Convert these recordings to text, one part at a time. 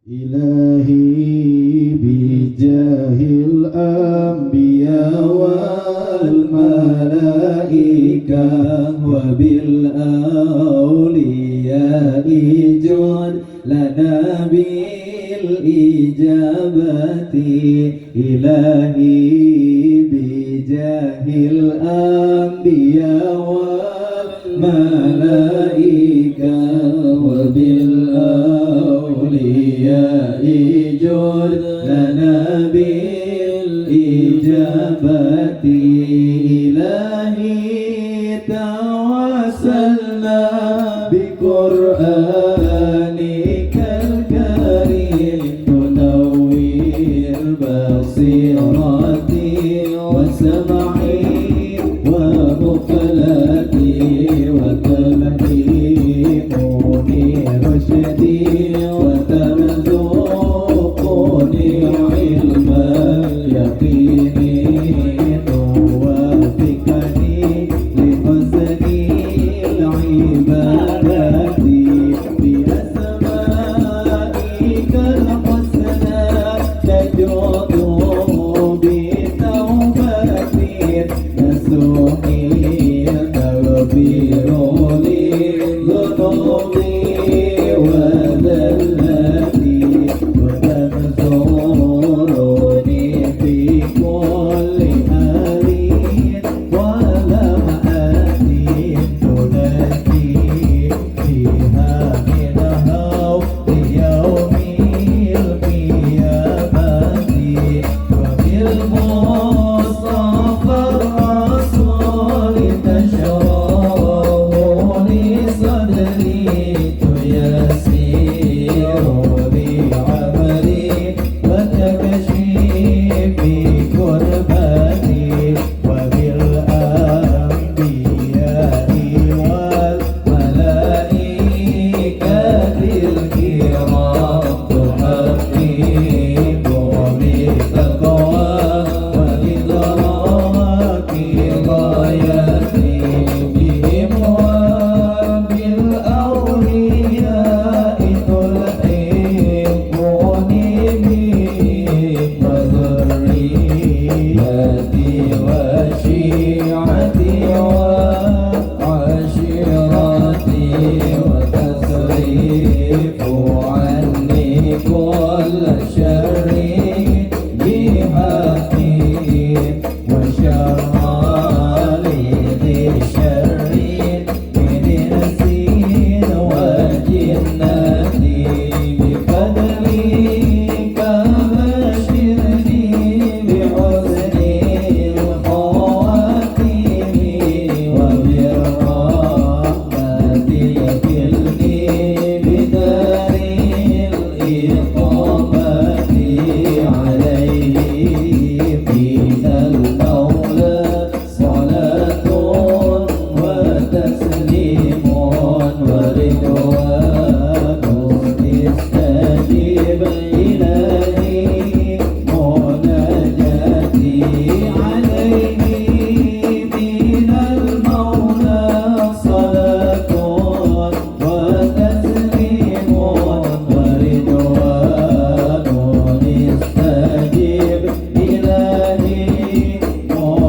إلهي بجاه الأنبياء والملائكة وبالأولياء جد لنا بالإجابة إلهي بجاه الأنبياء والملائكة وبالأولياء جد لنا بالإجابة إلهي توسلنا بقرآنك الكريم تنوّر بصيرتي وسمعي ومقلتي وتلهمني رشدي وترزقني علم اليقين توافقني لحسن العبادة بأسمائك الحسنى تجود بتوبتي نسوني تغفر لي ذنوبي وذلتي وتنصرني في كل حال ولم أتي تنادي فيها من هول يوم القيامة وبالمصطفى الرسول تشرح لي صدري تيسير لي عملي وتكشف كربتي وبالأنبياء والملائكة الكرام تحقق بتقوى وإدراك غايتي بهم وبالأولياء تلحقني بهم وذريتي وشيعتي وعشيرتي وتصرف عني كل شر بحقي وشر ذي الشر من إنس وجنة بفضلك بشرني بحسن الخواتيم وبالرحمة اكلني بدار الإقامة عليه من المولى صلاة وتسليم ورضوان استجب إلهي مناجاتي عليه من المولى صلاة وتسليم ورضوان استجب إلهي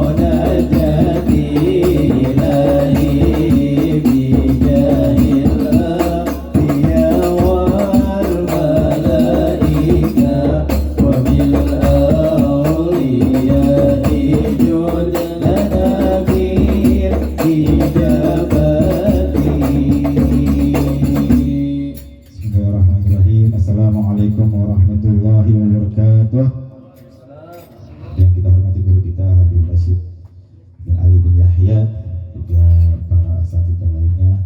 مناجاتي إلهي بجاه الأنبياء والملائكة وبالأولياء جد لنا بالإجابة. Bismillahirrahmanirrahim. Assalamualaikum warahmatullahi wabarakatuh. Yang kita hormati guru kita Habib Rashid bin Ali bin Yahya, juga para asatidz lainnya.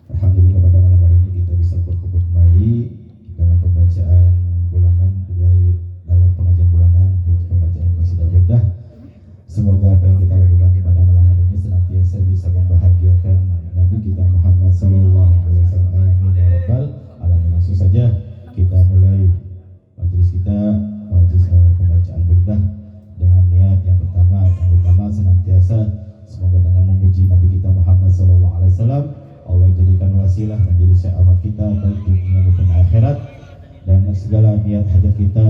Alhamdulillah pada malam hari ini kita bisa berkumpul kembali dalam pembacaan bulanan, dalam pengajian bulanan, yaitu pembacaan qasidah burdah. Semoga apa yang kita lakukan pada malam hari ini senantiasa bisa membahagiakan Nabi kita Muhammad SAW. Amin ya rabbal alamin. Langsung saja kita mulai majelis kita, majelis pembacaan burdah dengan niat yang pertama senantiasa semoga dengan memuji Nabi kita Muhammad SAW Allah jadikan wasilah menjadi syafaat kita baik di dunia maupun akhirat. dan segala niat hajat kita,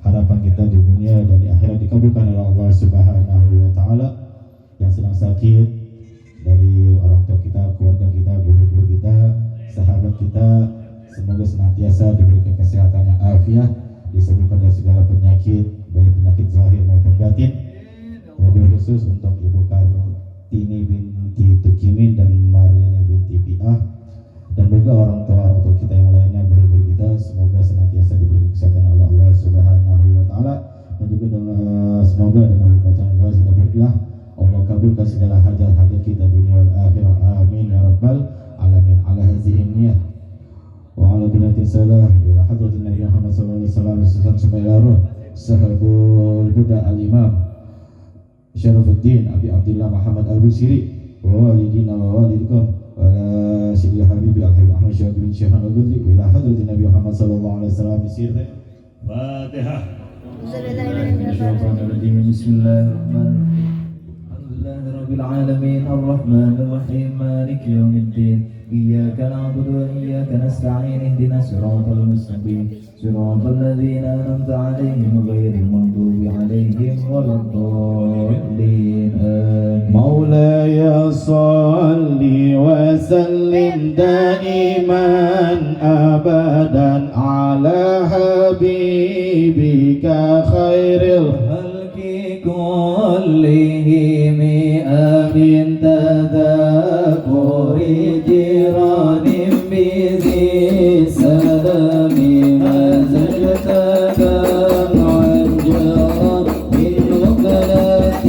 harapan kita di dunia dan di akhirat dikabulkan oleh Allah Subhanahu wa taala. Yang sedang sakit dari orang tua kita, keluarga kita, guru-guru kita, sahabat kita, semoga senantiasa diberikan kesehatan yang afiat, disembuhkan dari segala penyakit, baik penyakit zahir maupun batin. Wabil khusus untuk Ibu Kartini binti Tukimin dan Marini binti Piah, dan juga orang tua kita yang lainnya, guru-guru kita, semoga senantiasa diberi kesehatan oleh Allah Subhanahu wa taala, dan juga semoga dengan bacaan doa kita berdoa Allah kabulkan segala hajat-hajat kita dunia wal akhirah, amin ya rabbal alamin. Ala hadhihi niyyah wa ala binatin salah ila hadratin Nabi Muhammad sallallahu alaihi wasallam supaya roh sahabul huda al-imam Syarafuddin Abi Abdullah Muhammad Al-Busiri wa walidina wa walidikum wa ala sayyidil habibi al-habib Ahmad Syahid bin Syahan al-Ghudri wa ila hadratin Nabi Muhammad sallallahu alaihi wasallam sirri Fatihah. Bismillahirrahmanirrahim. رب العالمين الرحمن الرحيم مالك يوم الدين إياك نعبد وإياك نستعين اهدنا الصراط المستقيم صراط الذين أنعمت عليهم غير المغضوب عليهم ولا الضالين مولاي صل وسلم دائما أبدا على حبيبك خير الخلق كلهم من تذكر جيران بذي سلام ما زلت كم عنجرا من وكلة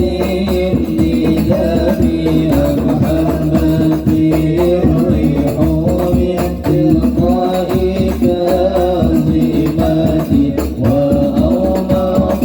النداء محمد الريح من تلقاء كاظمة وأومض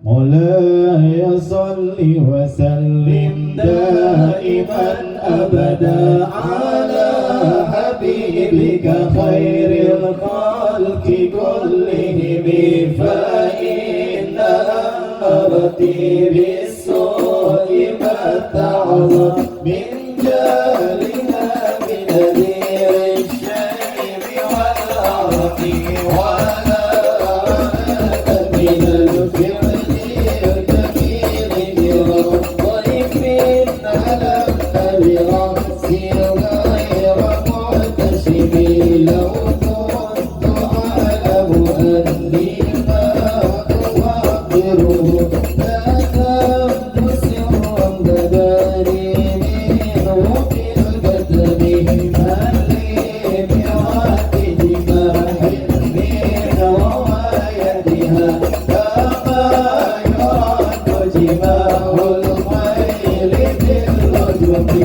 مولاي صل وسلم دائما أبدا على حبيبك خير الخلق كلهم فإن أمرتي بالسوء ما تعظم من جالها من نذير الشيب والعرق ولا من الفعل لو كنت أعلم أني ما أخبره لكتمت سرا بداني منه بالكتم هل لي براتب جماح من روايتها كما يراد جماح الخيل بالرجم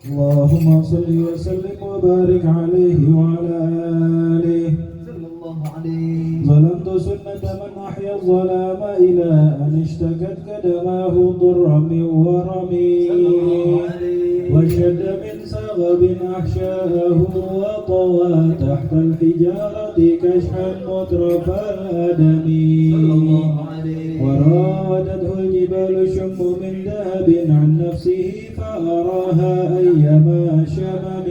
اللهم صل وسلم وبارك عليه وعلى آله صلى الله عليه. ظلمت سنة من أحيا الظلام إلى أن اشتكت قدماه ضرا من ورم وشد من سغب أحشاه وطوى تحت الحجارة كشحا مترف الأدم وراودته الجبال شم من ذهب عن نفسه فأراها أيما شمم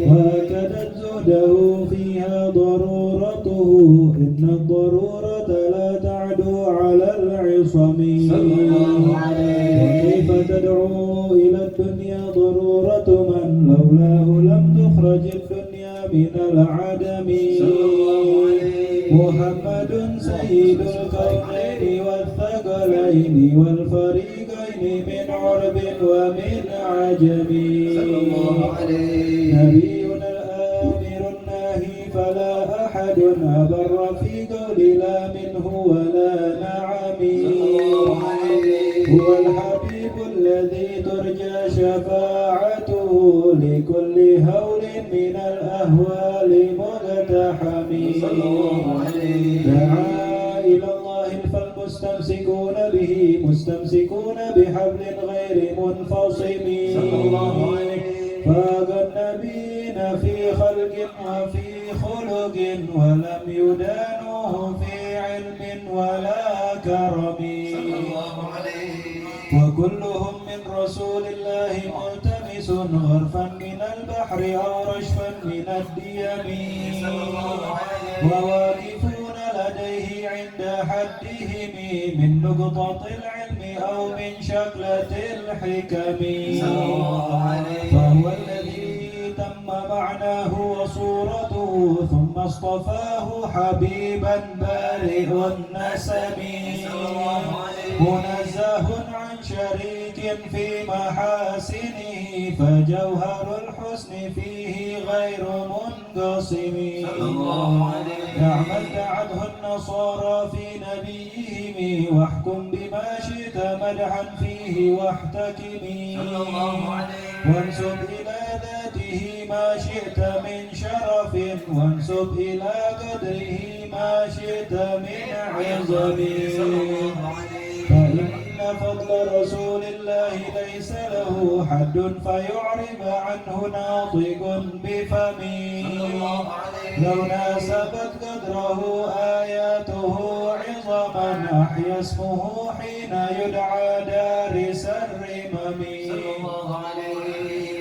وأكدت زهده فيها ضرورته إن الضرورة لا تعدو على العصم وكيف تدعو إلى الدنيا ضرورة من لولاه لم تخرج الدنيا من العدم محمد سيد الكونين والثقلين والفريق الفريقين من عرب ومن عجم نبينا الآمر الناهي فلا أحد أبر في قول لا منه ولا نعم هو الحبيب الذي ترجى شفاعته لكل هول من الأهوال مقتحم دعا إلى الله فالمستمسكون به مستمسكون بحبل غير منفصم فاق النبيين في خلق وفي خلق ولم يدانوه في علم ولا كرم وكلهم من رسول الله ملتمس غرفا من البحر أو رشفا من الديم وواقفون لديه عند حدهم من نقطة العلم أو من شكلة الحكم فهو الذي تم معناه وصورته ثم اصطفاه حبيبا بارئ النسم منزه عن شريك في محاسنه فجوهر الحسن فيه غير منقسم نعم ادعته النصارى في نبيهم واحكم بما شئت مدحا فيه واحتكم وانسب إلى ذاته ما شئت من شرف وانسب إلى قدره ما شئت من عظم فإن فضل رسول الله ليس له حد فيعرب عنه ناطق بفمه لو ناسبت قدره آياته عظما أحيا اسمه حين يدعى دارس الرمم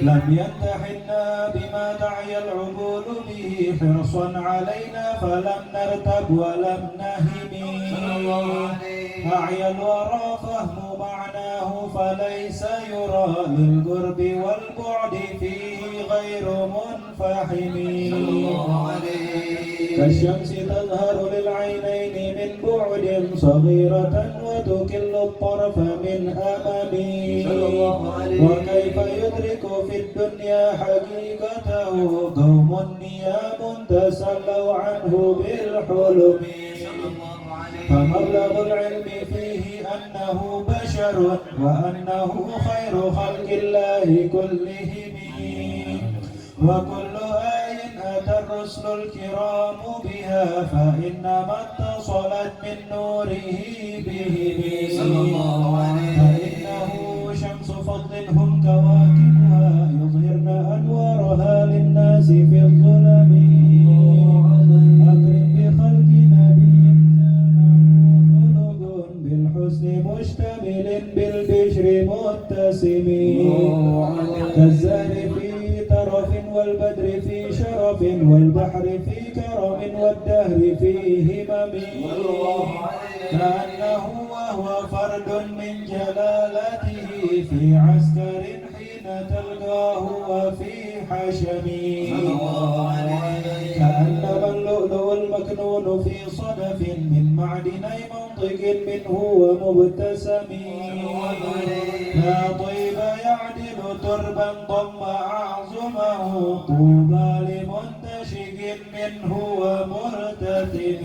لم يمتحنا بما تعي العقول به حرصا علينا فلم نرتب ولم نهم أعيا الورى فهم معناه فليس يرى للقرب والبعد فيه غير منفحم كالشمس تظهر للعينين من بعد صغيرة وتكل الطرف من أمامي وكيف يدرك في الدنيا حقيقته قوم نيام تسلوا عنه بالحلم فمبلغ العلم فيه أنه بشر وأنه خير خلق الله كلهم وكل آية أتى الرسل الكرام بها فإنما اتصلت من نوره بهم فإنه شمس فضل هم كواكبها يظهرن أنوارها للناس في الظلم أكرم بخلق نبي خلق بالحسن مشتمل بالبشر متسم كالزهر في ترف والبدر في شرف والبحر في كرم والدهر في همم كأنه وهو فرد من جلالته في عسكر حين تلقاه وفي حشم كأنما اللؤلؤ المكنون في صدف من معدني منطق منه ومبتسم لا طيب يعدل تربا ضم أعظمه طوبى لمنتشق منه ومرتتم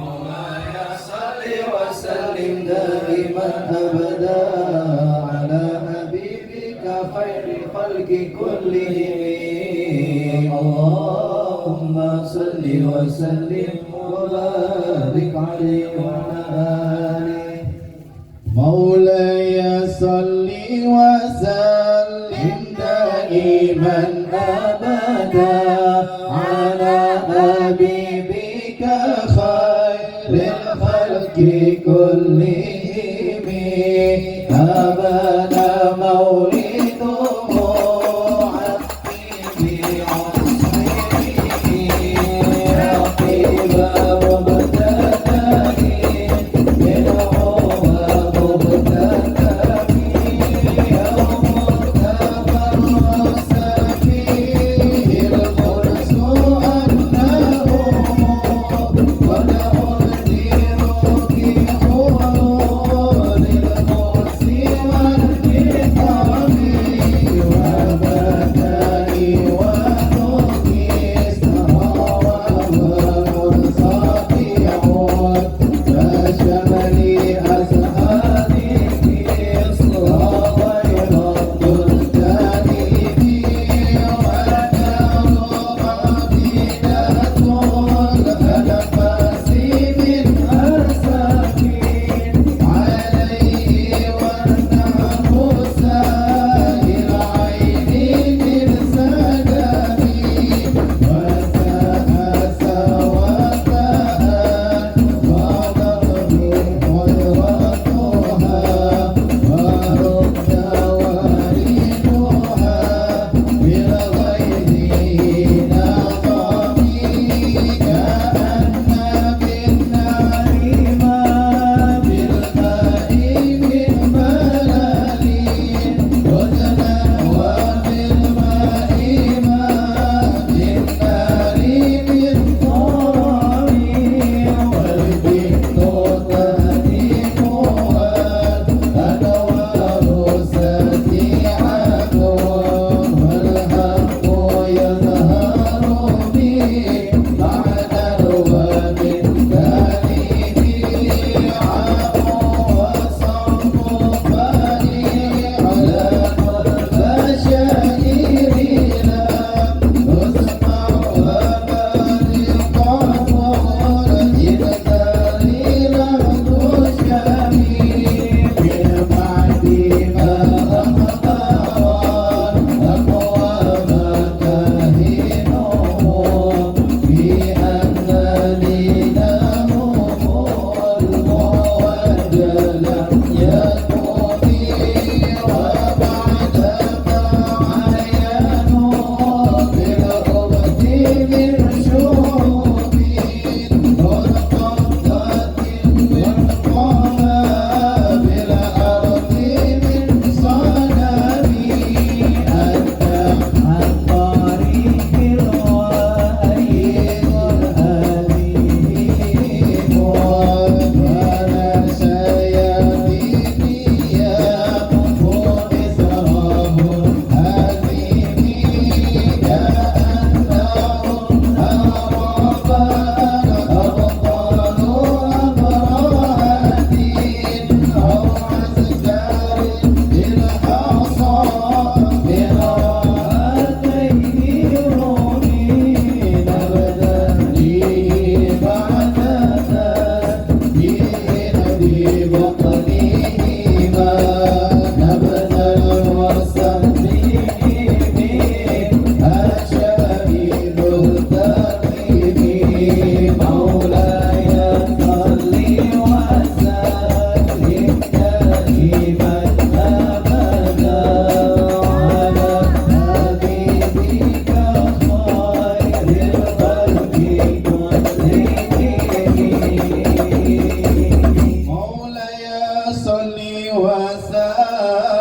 مولاي صل وسلم دائما أبدا على حبيبك خير خلق كلهم اللهم صل وسلم وبارك عليه وعلى آله مولاي صل وسلم دائما أبدا على حبيبك خير الخلق كلهم أبدا مولده عبدي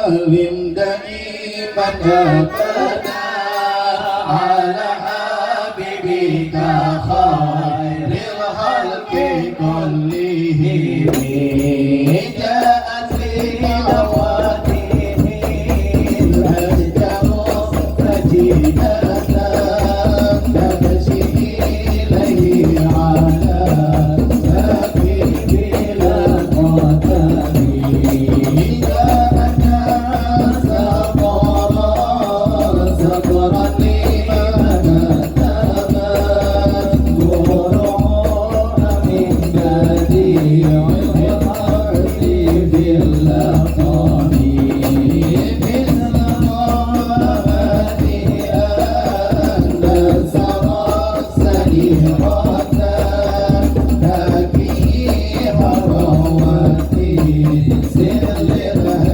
وسلم دائما أبدا على حبيبك خير الخلق كلهم جاءت لدعوته الأشجار سجيدة تمشي إليه على سبيل القدم Sir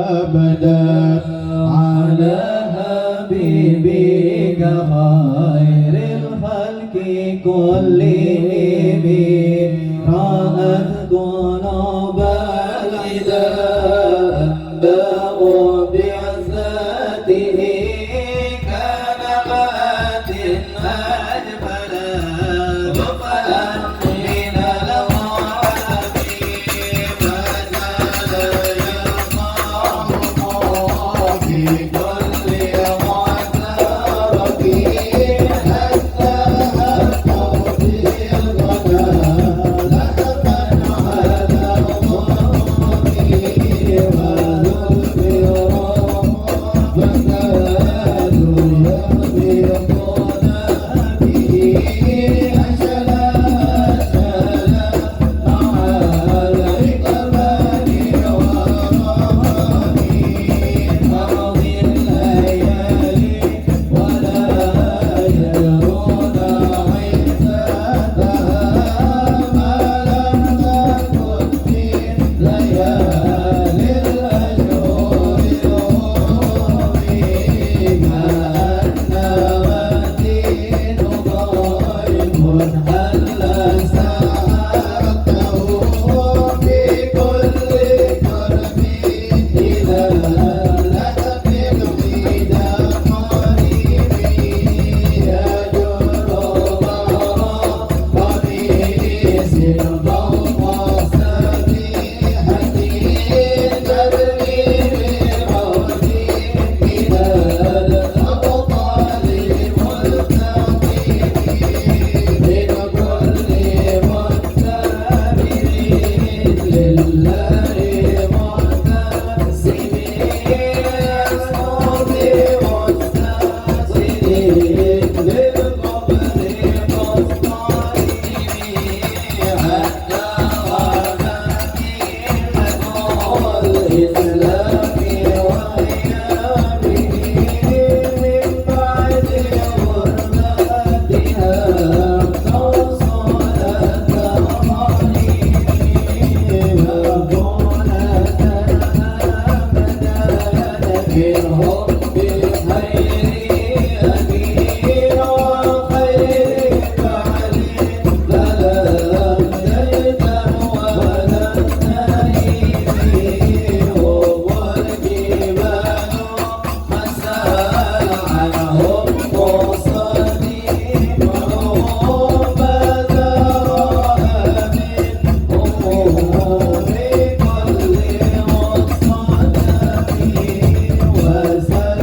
أبدا على حبيبك خير الخلق كلهم رأت قلوب العداء أنباء بعزته كان مات أجملا غفلا من الغرام فزاد يرفعه في كل معترك حتى هبوا في الغدا لهفا على ظهري وذكرهم فزادوا يخبطون به أشلا أشلا مع الرقبان ورامي أرض الليالي ولا يرون عزتها ما لم تكن في ليالي الأشهر رومي كأن مدين ضيف حل ساعته في كل كرب إذا لهف الغدا قريبي يجر ظهر قميص فوق سبيحتي ترمي بموتي من الأبطال ملتقمين من كل متبرين لله محتسبين الصوت مستسلمين للقبر مصطلمين حتى غدا الإسلام وأيامه من بعد غربتها توصلت الرحيم مقولة أبدا منهم بالخير أمين وخير بعد فلم تلته ولم تهيم والجبال مسال عنهم مصادمهم فزارها من أمور كل مصطدم وسلم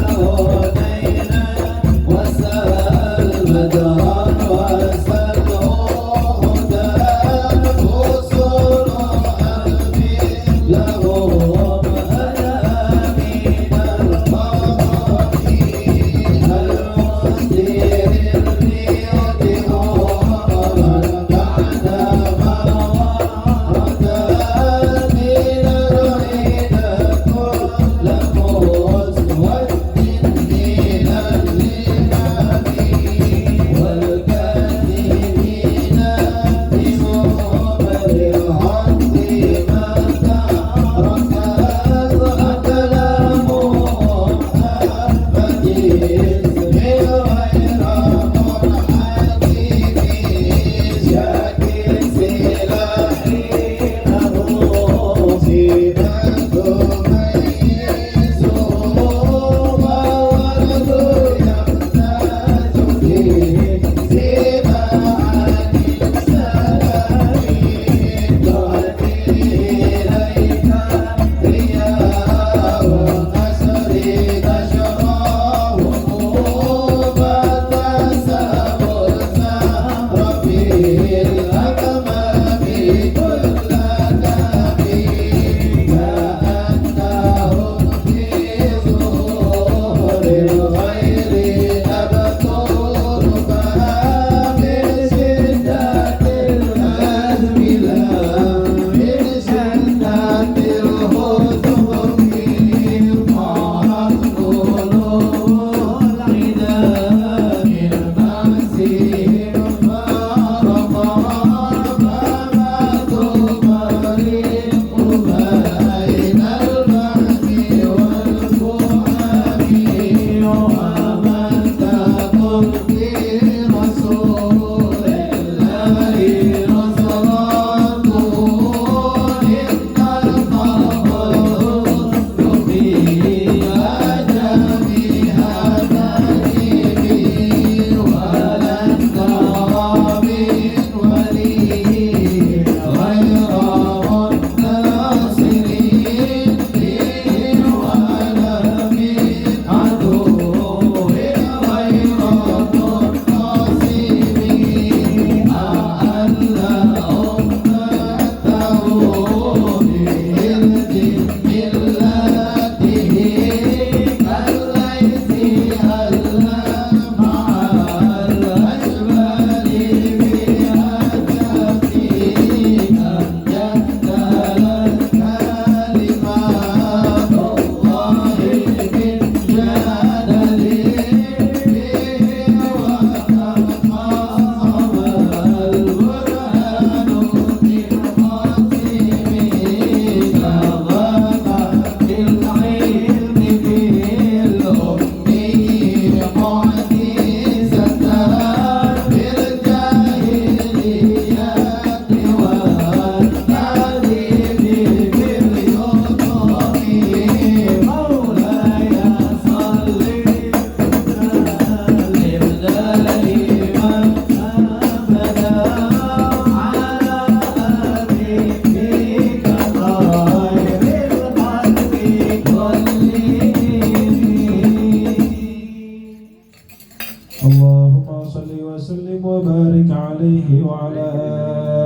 وعلى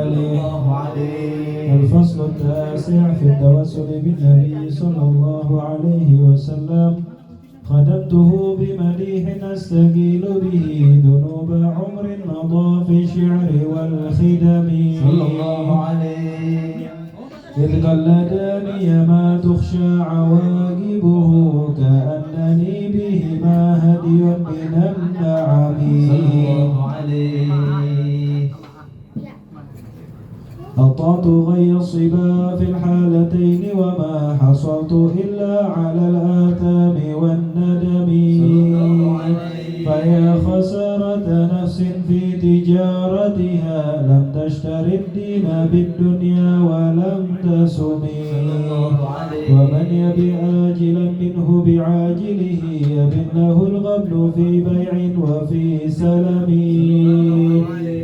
آله. الفصل التاسع في التوسل بالنبي صلى الله عليه وسلم. خدمته بمديح أستقيل به ذنوب عمر مضى في الشعر والخدم صلى الله عليه. إذ قلدني ما تخشى عواقبه كأنني بهما هدي من النعم صلى الله عليه. أطعت غي الصبا في الحالتين وما حصلت إلا على الآثام والندم. فيا خسارة نفس في تجارتها لم تشتر الدين بالدنيا ولم تسمي. ومن يبي آجلا منه بعاجله يبنه الغبن في بيع وفي سلم.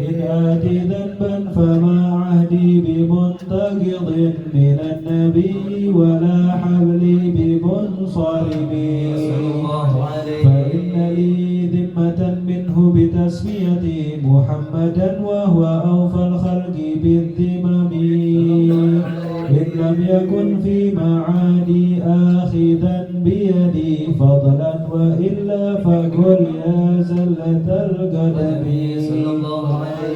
إن آتي ذنبا فما عهدي بمنتقض من النبي ولا حبلي بمنصرم. فإن لي ذمة منه بتسميتي محمدا وهو أوفى الخلق بالذمم. إن لم يكن في معادي آخذا بيدي فضلا وإلا فقل يا زلة القدم.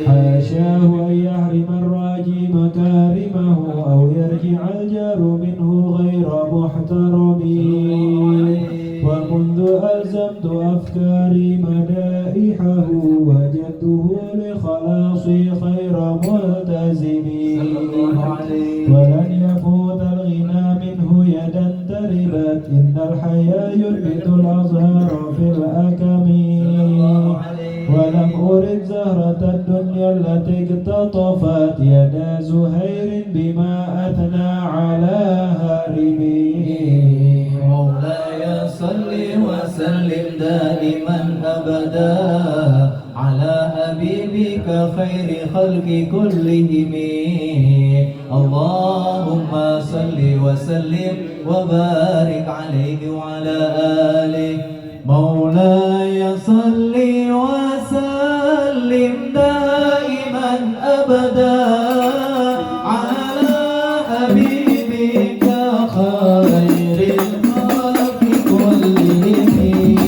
حاشاه أن يحرم الراجي مكارمه أو يرجع الجار منه غير محترم. ومنذ ألزمت أفكاري مدائحه وجدته لخلاصي خير ملتزم. ولن يفوت الغنى منه يدا تربت إن الحياة ينبت الأزهار في الأكم. ولم أرد زهرة الدنيا التي اقتطفت يدا زهير بما أثنى على هارمي. مولاي صل وسلم دائما أبدا على حبيبك خير خلق كلهم. اللهم صل وسلم وبارك عليه وعلى آله. مولاي صل وسلم دائما أبدا على حبيبك خير الخلق كلهم.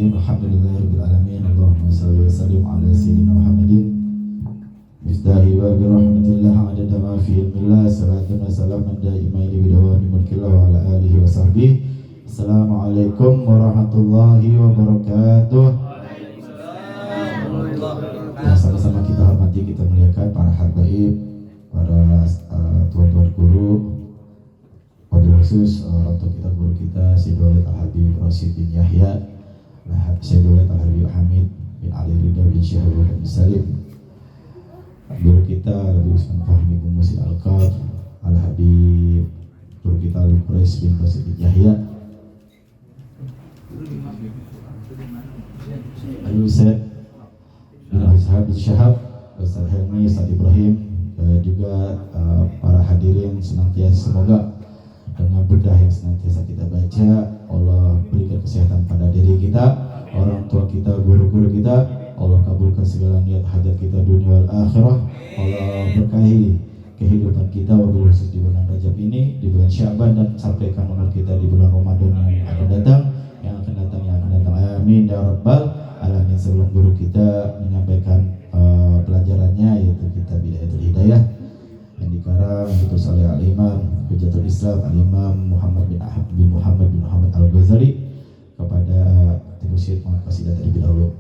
Bismillahirrahmanirrahim. Alhamdulillahirrahmanirrahim. Allahumma salli wa sallim ala sayyidina Muhammadin miftahi babi rahmatillah adada ma fi ilmillah. Salatu wa salaman daimaini bidawami mulkillah wa ala alihi wa sahbihi. Assalamualaikum warahmatullahi wabarakatuh. Nah, sama-sama kita hormati, kita muliakan para habaib, para tuan-tuan guru, wabil khusus orang tua kita, guru kita Syekh Daulad Al-Habib Rasyid bin Yahya, Syekh Daulad Al-Habib Hamid bin Ali Ridha bin Syahul bin Salim, guru kita Al-Habib Usman Fahmi bin Musid Al-Qaf, Al-Habib guru kita Al-Quraish bin Rasyid bin Yahya, Al-Ustaz bin Al-Shahab bin Syahab, Ustaz Helmi, Ustaz Ibrahim, juga para hadirin senantiasa semoga dengan bedah yang senantiasa kita baca, Allah berikan kesehatan pada diri kita, orang tua kita, guru-guru kita. Allah kabulkan segala niat hajat kita dunia wal akhirah. Allah berkahi kehidupan kita wabil khusus di bulan Rajab ini, di bulan Syaban, dan sampaikan umur kita di bulan Ramadan yang akan datang. Amin ya rabbal alamin. Sebelum guru kita menyampaikan pelajarannya, yaitu kitab Bidayatul Hidayah yang dikarang ditulis oleh Al-Imam Hujatul Islam Al-Imam Muhammad bin Muhammad Al-Ghazali, kepada Timur Syed Muhammad Qasidah terlebih dahulu.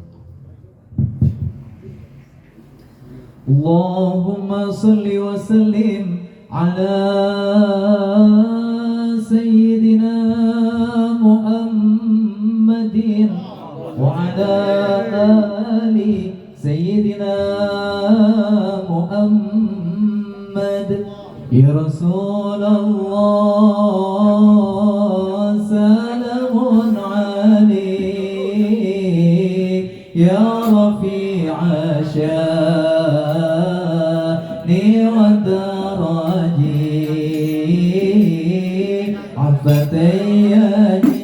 Allahumma salli wa sallim ala sayyidina Muhammadin wa ala ali sayyidina Muhammad. Ya Rasulullah salamun alaik, ya rafi'a sya'ni wa daraji afatayani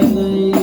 عليك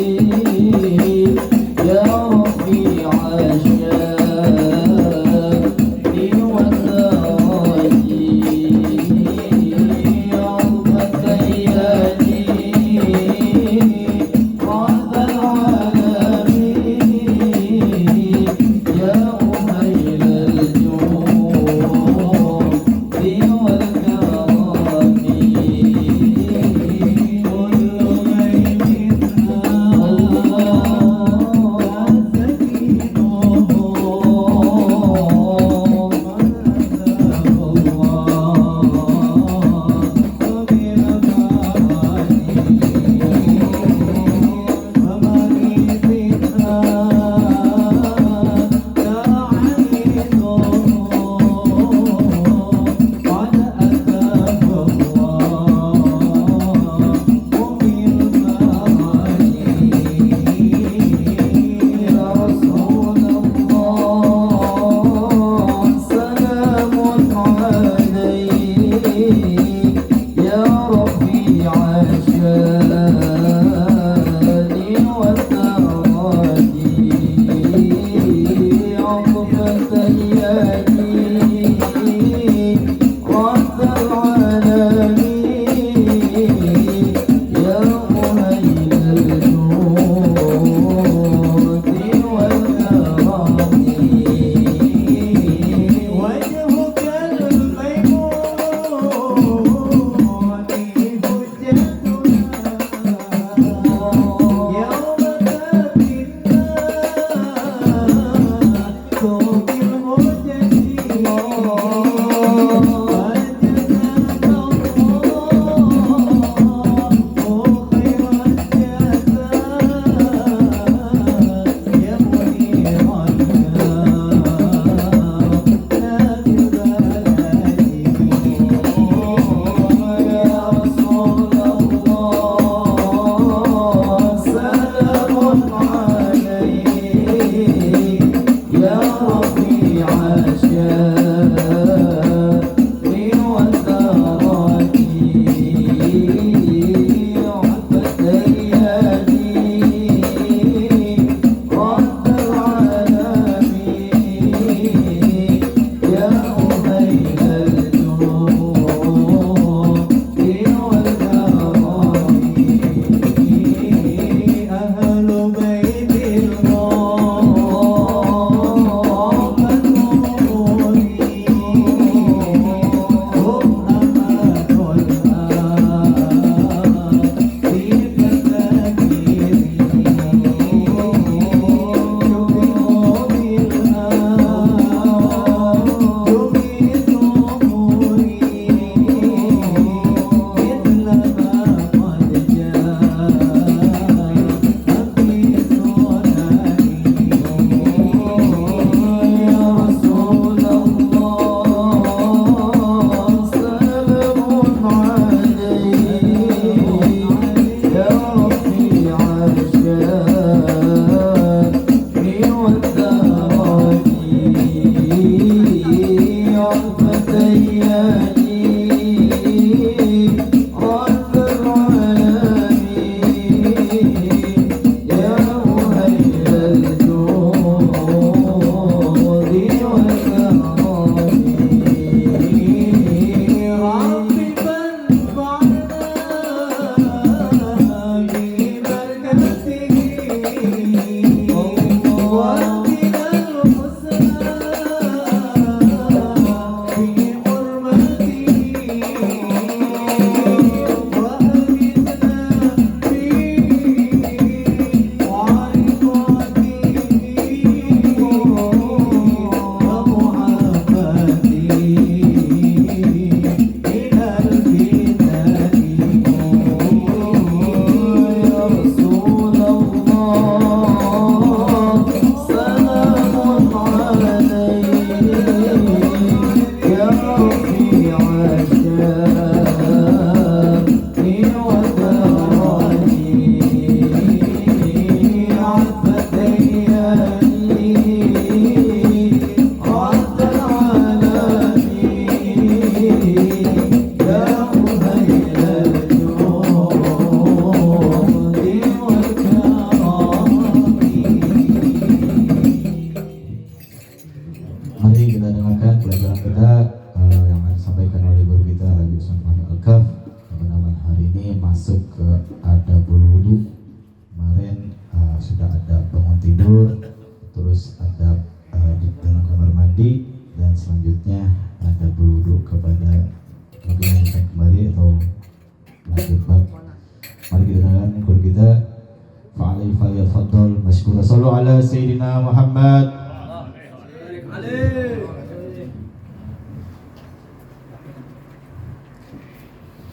سيدنا محمد.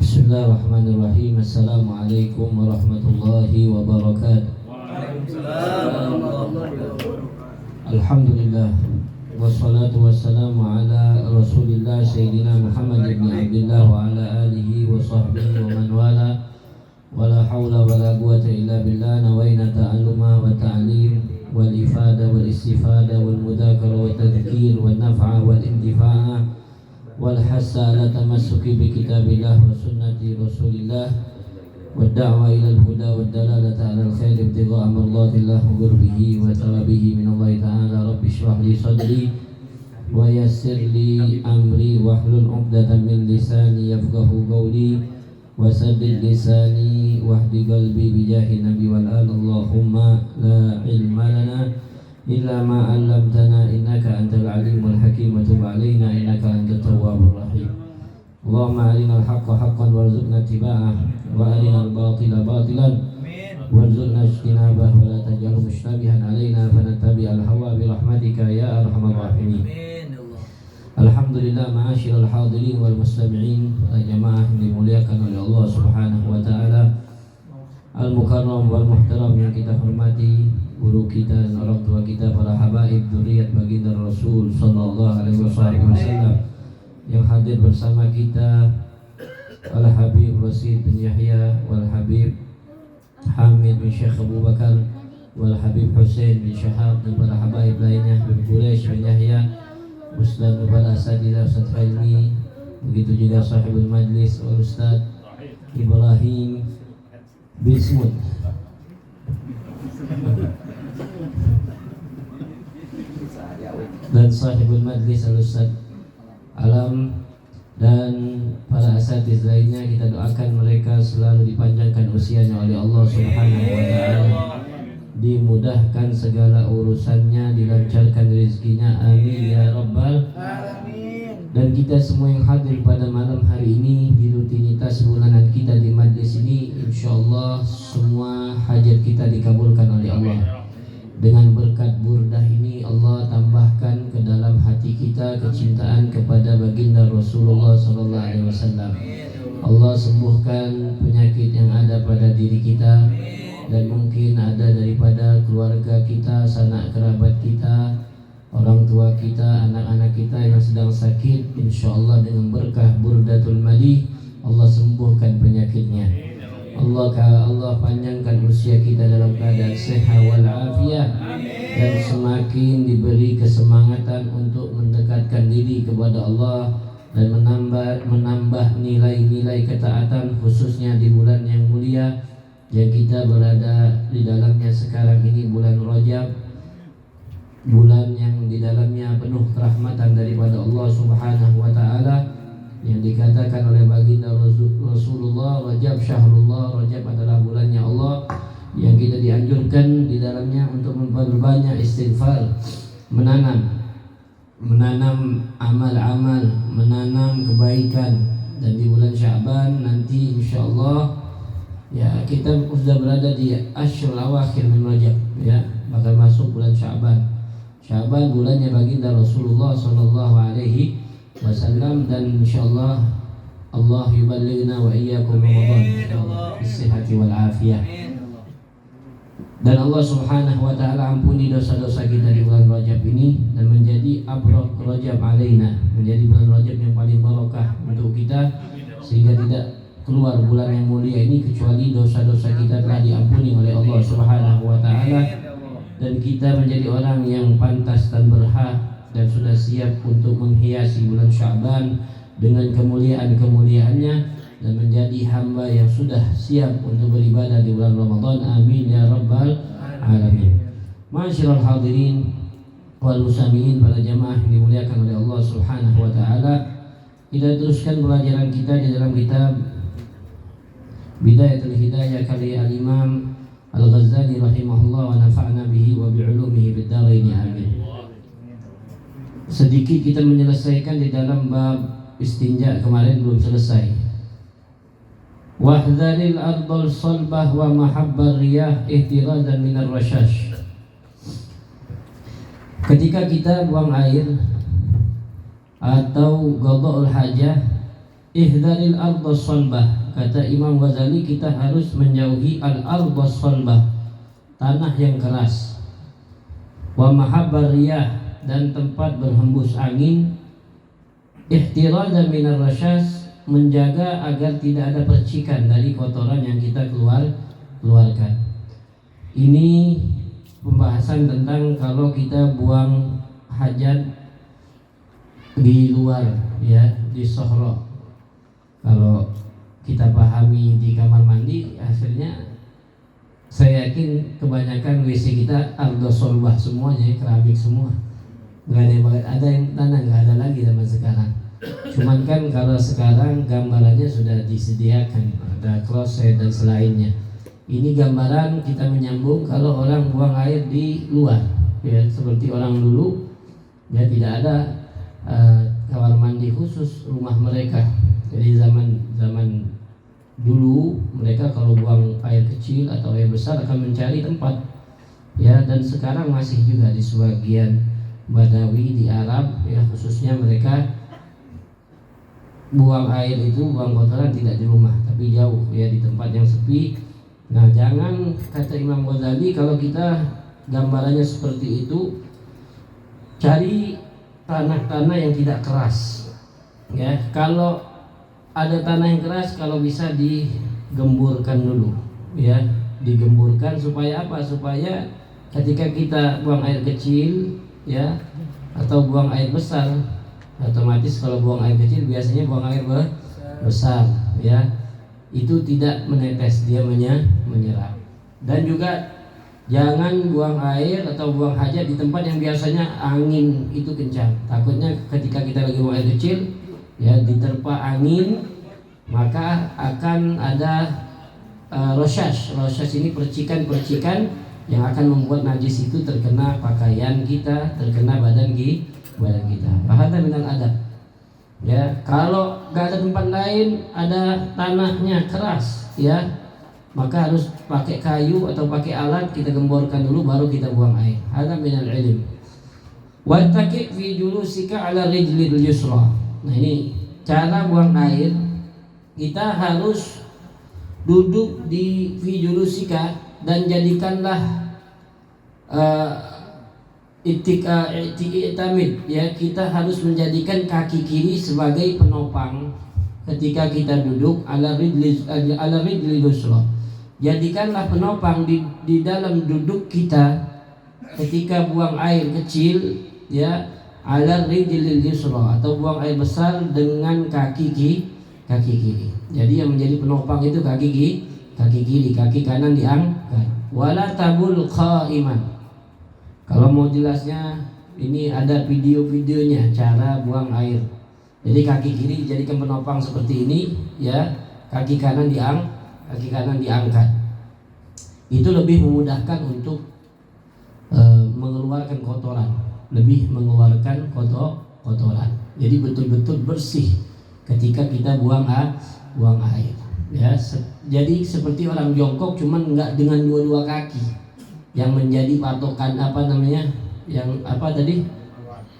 Bismillahirrahmanirrahim. Assalamualaikum warahmatullahi wabarakatuh. Alhamdulillah wassalatu wassalamu ala Rasulillah Sayyidina Muhammad ibn Abdullah wa ala alihi wa sahbihi wa man wala wala hawla wala quwwata illa billah. Nawaina ta'alluma wa ta'lim wal ifada wal istifada wal mudhakara wa tadhkir wal naf'a wal intifa'a wal hassa ala tamassuki bi kitabillah wa sunnati rasulillah wad da'wa ila al huda wad dalalata ala al khair ibtigha'a mardatillah wa qurbihi wa thawabihi min Allah ta'ala. Rabbi shrah li sadri wa yassir li amri wahlul 'uqdatam min lisani yafqahu qawli wa saddid lisani wahdi qalbi bi jahi nabi wal al. Allahumma la ilma lana illa ma 'allamtana innaka antal alimul hakim wa tub 'alaina innaka antat tawwabur rahim. Allahumma arinal haqqa haqqan warzuqna ittiba'ah wa arinal batila batilan warzuqna ijtinabah wa la taj'alhu mushtabihan 'alaina fanattabi'al hawa bi rahmatika ya arhamar rahimin. Alhamdulillah, ma'asyiral hadirin wal mustami'in, jamaah yang dimuliakan oleh Allah Subhanahu wa taala, al-mukarram wal muhtaram, yang kita hormati guru kita dan orang tua kita, para habaib dzurriyyat baginda Rasul sallallahu alaihi wasallam, yang hadir bersama kita, Al-Habib Rasid bin Yahya wal Habib Hamid bin Syekh Abu Bakar wal Habib Hussein bin Syahab, dan para habaib lainnya, bin Quraisy bin Yahya, Ustaz Nubal Asadidah, Ustaz Hilmi, begitu juga sahibul majlis Ustaz Ibrahim bin Smud, dan sahibul majlis Ustaz Alam, dan para asatiz lainnya. Kita doakan mereka selalu dipanjangkan usianya oleh Allah Subhanahu wa taala, dimudahkan segala urusannya, dilancarkan rezekinya, amin ya rabbal alamin. Dan kita semua yang hadir pada malam hari ini di rutinitas bulanan kita di majlis ini, insyaallah semua hajat kita dikabulkan oleh Allah. Dengan berkat burdah ini, Allah tambahkan ke dalam hati kita kecintaan kepada baginda Rasulullah sallallahu alaihi wasallam. Allah sembuhkan penyakit yang ada pada diri kita, dan mungkin ada daripada keluarga kita, sanak kerabat kita, orang tua kita, anak-anak kita yang sedang sakit. InsyaAllah dengan berkah burdatul madih, Allah sembuhkan penyakitnya. Allah panjangkan usia kita dalam keadaan sehat wal afiat, dan semakin diberi kesemangatan untuk mendekatkan diri kepada Allah dan menambah nilai-nilai ketaatan, khususnya di bulan yang mulia yang kita berada di dalamnya sekarang ini, bulan Rajab, bulan yang di dalamnya penuh kerahmatan daripada Allah Subhanahu wa taala, yang dikatakan oleh baginda Rasulullah, Rajab syahrullah, Rajab adalah bulannya Allah, yang kita dianjurkan di dalamnya untuk memperbanyak istighfar, menanam amal-amal, menanam kebaikan. Dan di bulan Sya'ban nanti insyaallah, ya, kita sudah berada di Ashrul Awakhir min Rajab, ya, bakal masuk bulan Sya'ban. Sya'ban bulannya baginda Rasulullah sallallahu alaihi wasallam, dan insyaallah Allah yuballighna wa iyyakum Ramadan insyaallah bisihhati wal afiyah. Dan Allah Subhanahu wa taala ampuni dosa-dosa kita di bulan Rajab ini, dan menjadi abraq Rajab alaina, menjadi bulan Rajab yang paling barokah untuk kita, sehingga tidak keluar bulan yang mulia ini kecuali dosa-dosa kita telah diampuni oleh Allah Subhanahu wa taala, dan kita menjadi orang yang pantas dan berhak dan sudah siap untuk menghiasi bulan Sya'ban dengan kemuliaan-kemuliaannya, dan menjadi hamba yang sudah siap untuk beribadah di bulan Ramadan, amin ya rabbal alamin. Ma'asyiral hadirin wal musami'in, para jamaah yang dimuliakan oleh Allah Subhanahu wa taala, kita teruskan pelajaran kita di dalam kitab Bidayatul Hidayah karya Al-Imam Al-Ghazali rahimahullah, wa nafa'na bihi wa bi'ulumihi bid-dharain amin. Sedikit kita menyelesaikan di dalam bab istinja, kemarin belum selesai. Wahdharil ardal salbah wa mahabbar riyah ihtirazan minar rashash. ketika kita buang air atau qada'ul hajah, ihdaril ardhas salbah. Kata Imam Ghazali, kita harus menjauhi al-ardhas salbah, tanah yang keras. Wa mahabbar riyah, dan tempat berhembus angin. Ihtiradan minar rasyas, menjaga agar tidak ada percikan dari kotoran yang kita keluarkan. Ini pembahasan tentang kalau kita buang hajat di luar, ya, di sohro. Kalau kita pahami di kamar mandi, hasilnya saya yakin kebanyakan WC kita ardhos solbah semuanya, keramik semua. Nggak ada yang tanah, nggak ada lagi zaman sekarang. Cuman kan kalau sekarang gambarannya sudah disediakan, ada kloset dan selainnya. Ini gambaran kita menyambung kalau orang buang air di luar, ya, seperti orang dulu, ya, tidak ada kamar mandi khusus rumah mereka. Jadi zaman dulu mereka kalau buang air kecil atau air besar akan mencari tempat, ya, dan sekarang masih juga di sebagian Badawi di Arab, ya, khususnya mereka buang air itu, buang kotoran tidak di rumah tapi jauh, ya, di tempat yang sepi. Nah, jangan, kata Imam Ghazali, kalau kita gambarannya seperti itu, cari tanah-tanah yang tidak keras, ya. Kalau ada tanah yang keras, kalau bisa digemburkan dulu, ya, digemburkan supaya apa? Supaya ketika kita buang air kecil, ya, atau buang air besar, otomatis kalau buang air kecil biasanya buang air besar, ya, itu tidak menetes, dia menyerap. Dan juga jangan buang air atau buang hajat di tempat yang biasanya angin itu kencang. Takutnya ketika kita lagi buang air kecil, ya, diterpa angin, maka akan ada rosyash. Rosyash ini percikan-percikan yang akan membuat najis itu terkena pakaian kita, terkena badan kita. Bahada minal adab. Ya, kalau gak ada tempat lain, ada tanahnya keras, ya, maka harus pakai kayu atau pakai alat, kita gemborkan dulu baru kita buang air. Hada minal ilm. Wattaqi fi julusika ala rijlil yusra. Nah, ini cara buang air. Kita harus duduk di fi julusika, dan jadikanlah i'tamid, ya, kita harus menjadikan kaki kiri sebagai penopang ketika kita duduk ala rijlil yusra. Jadikanlah penopang di dalam duduk kita ketika buang air kecil, ya, ala rijlil yusra, atau buang air besar dengan kaki kiri. Jadi yang menjadi penopang itu kaki kiri, kaki kanan diangkat. Wala tabul qa'iman. Kalau mau jelasnya, ini ada video-videonya cara buang air. Jadi kaki kiri dijadikan penopang seperti ini, ya, kaki kanan diangkat. Itu lebih memudahkan untuk mengeluarkan kotoran, kotoran. Jadi betul-betul bersih ketika kita buang air, ya. Jadi seperti orang jongkok, cuman nggak dengan dua-dua kaki yang menjadi patokan yang tadi,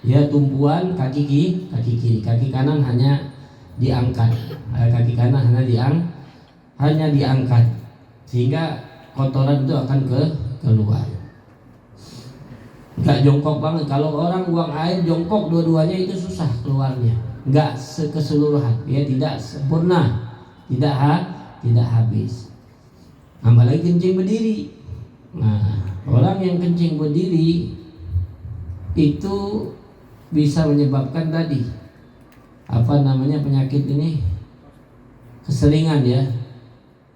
ya, tumpuan kaki kiri, kaki kanan hanya diangkat, kaki kanan hanya diangkat sehingga kotoran itu akan keluar. Nggak jongkok banget. Kalau orang buang air jongkok dua-duanya itu susah keluarnya, nggak keseluruhan, ya, tidak sempurna, tidak habis. Apalagi kencing berdiri. Nah, orang yang kencing berdiri itu bisa menyebabkan tadi penyakit ini, keseringan, ya.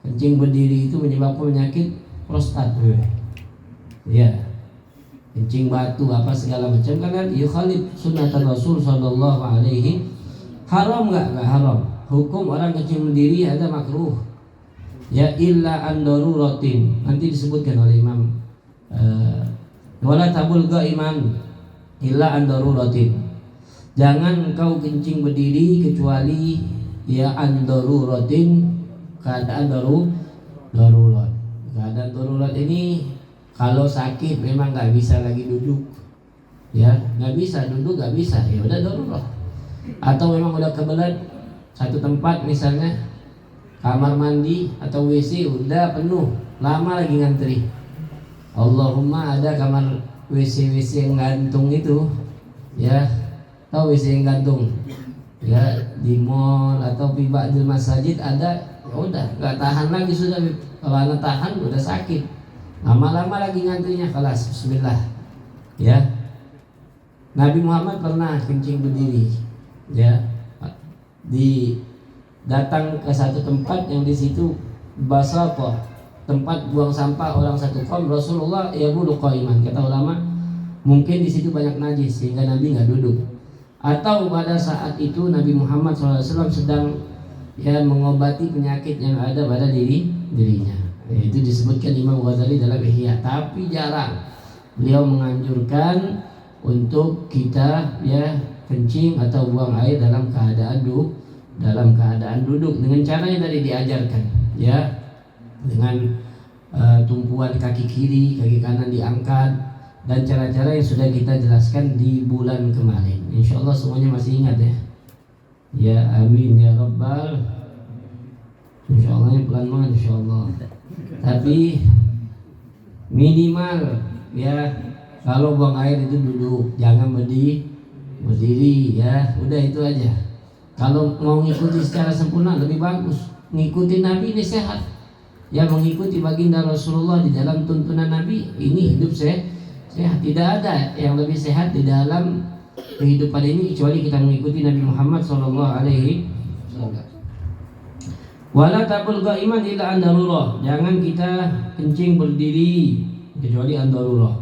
Kencing berdiri itu menyebabkan penyakit prostat, ya, kencing batu apa segala macam, karena yukhalif sunnah Rasul sallallahu alaihi. Haram nggak haram. Hukum orang kencing berdiri ada makruh, ya, illa an daruratin. Nanti disebutkan oleh Imam wala tabul qa'iman illa an daruratin. Jangan engkau kencing berdiri kecuali, ya, an daruratin, keadaan darurat. Keadaan darurat ini kalau sakit memang nggak bisa lagi duduk, Ya, nggak bisa duduk, nggak bisa, ya udah darurat. Atau memang udah kebelet satu tempat misalnya kamar mandi atau WC udah penuh, lama lagi ngantri. Allahumma ada kamar WC yang gantung itu, ya, tahu WC yang gantung, ya, di mall atau di masjid ada, ya udah nggak tahan lagi sudah. Kalau anak tahan udah sakit, lama-lama lagi ngantrinya, kelas bismillah, ya. Nabi Muhammad pernah kencing berdiri, ya, datang ke satu tempat yang di situ basata, tempat buang sampah orang satu kaum. Rasulullah ya bulu qaiman, kata ulama mungkin di situ banyak najis sehingga Nabi nggak duduk, atau pada saat itu Nabi Muhammad SAW sedang ya mengobati penyakit yang ada pada dirinya. Itu disebutkan Imam Ghazali dalam Ihya. Tapi jarang beliau menganjurkan untuk kita ya kencing atau buang air dalam keadaan duduk dengan cara yang tadi diajarkan, ya, dengan tumpuan kaki kiri, kaki kanan diangkat, dan cara-cara yang sudah kita jelaskan di bulan kemarin. Insya Allah semuanya masih ingat ya. Ya amin ya rabbal. Insya Allah yang pelan banget insya Allah. Tapi minimal ya kalau buang air itu duduk, jangan berdiri ya. Udah itu aja. Kalau mau ngikuti secara sempurna lebih bagus. Ngikuti Nabi ini sehat. Ya, mengikuti baginda Rasulullah di dalam tuntunan Nabi ini hidup sehat. Tidak ada yang lebih sehat di dalam kehidupan ini kecuali kita mengikuti Nabi Muhammad SAW. Wala tabul qaiman illa an darurah. Jangan kita kencing berdiri kecuali an darurah.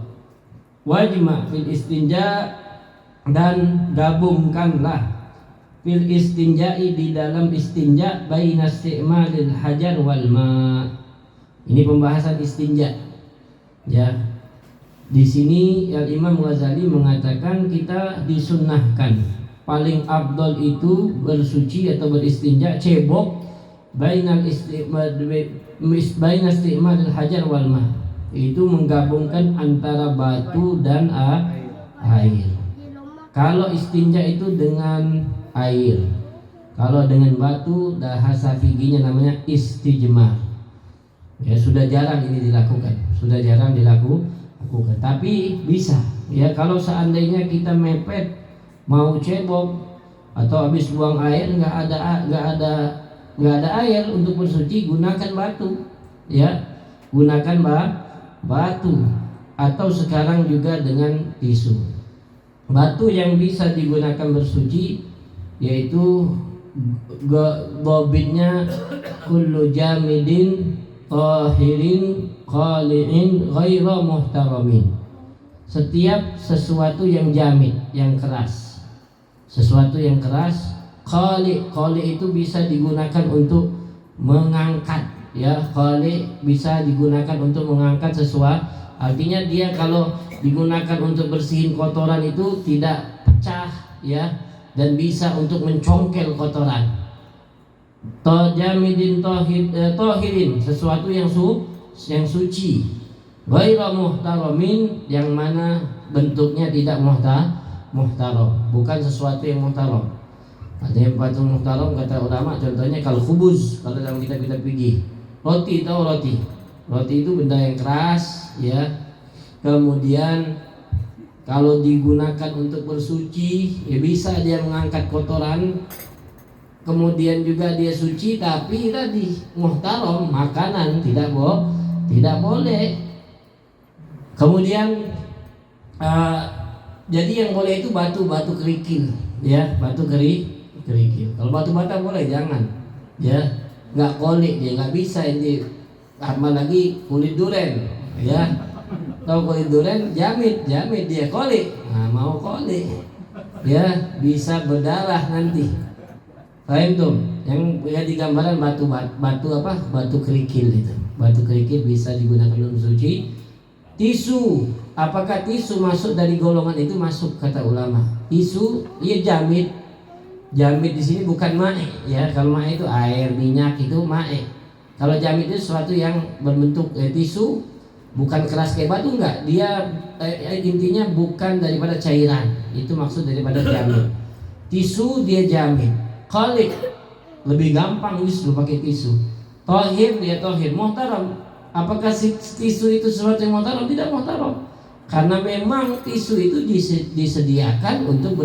Wajma fil istinja, dan gabungkanlah fil istinja'i di dalam istinja baina isti'malil hajar wal ma. Ini pembahasan istinja. Ya. Di sini Imam Ghazali mengatakan kita disunnahkan paling afdal itu bersuci atau beristinja cebok bainal isti'malil hajar wal ma. Itu menggabungkan antara batu dan air. Kalau istinja itu dengan air, kalau dengan batu bahasa fiqinya namanya istijmar. Ya sudah jarang ini dilakukan, tapi bisa. Ya kalau seandainya kita mepet mau cebok atau habis buang air nggak ada air untuk bersuci, gunakan batu. Ya gunakan batu atau sekarang juga dengan tisu. Batu yang bisa digunakan bersuci yaitu gobitnya kullu jamidin tahirin qali'in ghaira muhtaramin. Setiap sesuatu yang jamid, yang keras, sesuatu yang keras, qali itu bisa digunakan untuk mengangkat, ya. Qali bisa digunakan untuk mengangkat sesuatu, artinya dia kalau digunakan untuk bersihin kotoran itu tidak pecah, ya, dan bisa untuk mencongkel kotoran. Jamidin tohirin, sesuatu yang suci. Ghairu muhtaramin, yang mana bentuknya tidak muhtaram, bukan sesuatu yang muhtaram. Ada yang patung muhtaram kata ulama, contohnya kalau khubuz, kalau dalam kitab-kitab fikih. Roti, tahu roti? Roti itu benda yang keras, ya. Kemudian kalau digunakan untuk bersuci, ya bisa dia mengangkat kotoran. Kemudian juga dia suci, tapi tadi muhtaram, makanan tidak boleh. Kemudian jadi yang boleh itu batu kerikil, ya, batu kerikil. Kalau batu bata boleh, jangan, ya, nggak kolik dia, nggak bisa ini. Apalagi kulit duren, ya. Tahu kulit duren, jamit dia kolik. Nah, mau kolik, ya, bisa berdarah nanti. Paham tuh? Yang ya digambaran batu apa? Batu kerikil itu. Batu kerikil bisa digunakan untuk suci. Tisu, apakah tisu masuk dari golongan itu? Masuk, kata ulama. Tisu, iya jamit. Jamit di sini bukan mae, ya. Kalau mae itu air, minyak, itu mae. Kalau jamit itu sesuatu yang berbentuk tisu Bukan keras kayak batu enggak, dia intinya bukan daripada cairan, itu maksud daripada jamin. Tisu dia jamin. Khalik lebih gampang justru pakai tisu. Tohir dia tohir. Muhtaram, apakah tisu itu sesuatu yang muhtaram? Tidak muhtaram, karena memang tisu itu disediakan untuk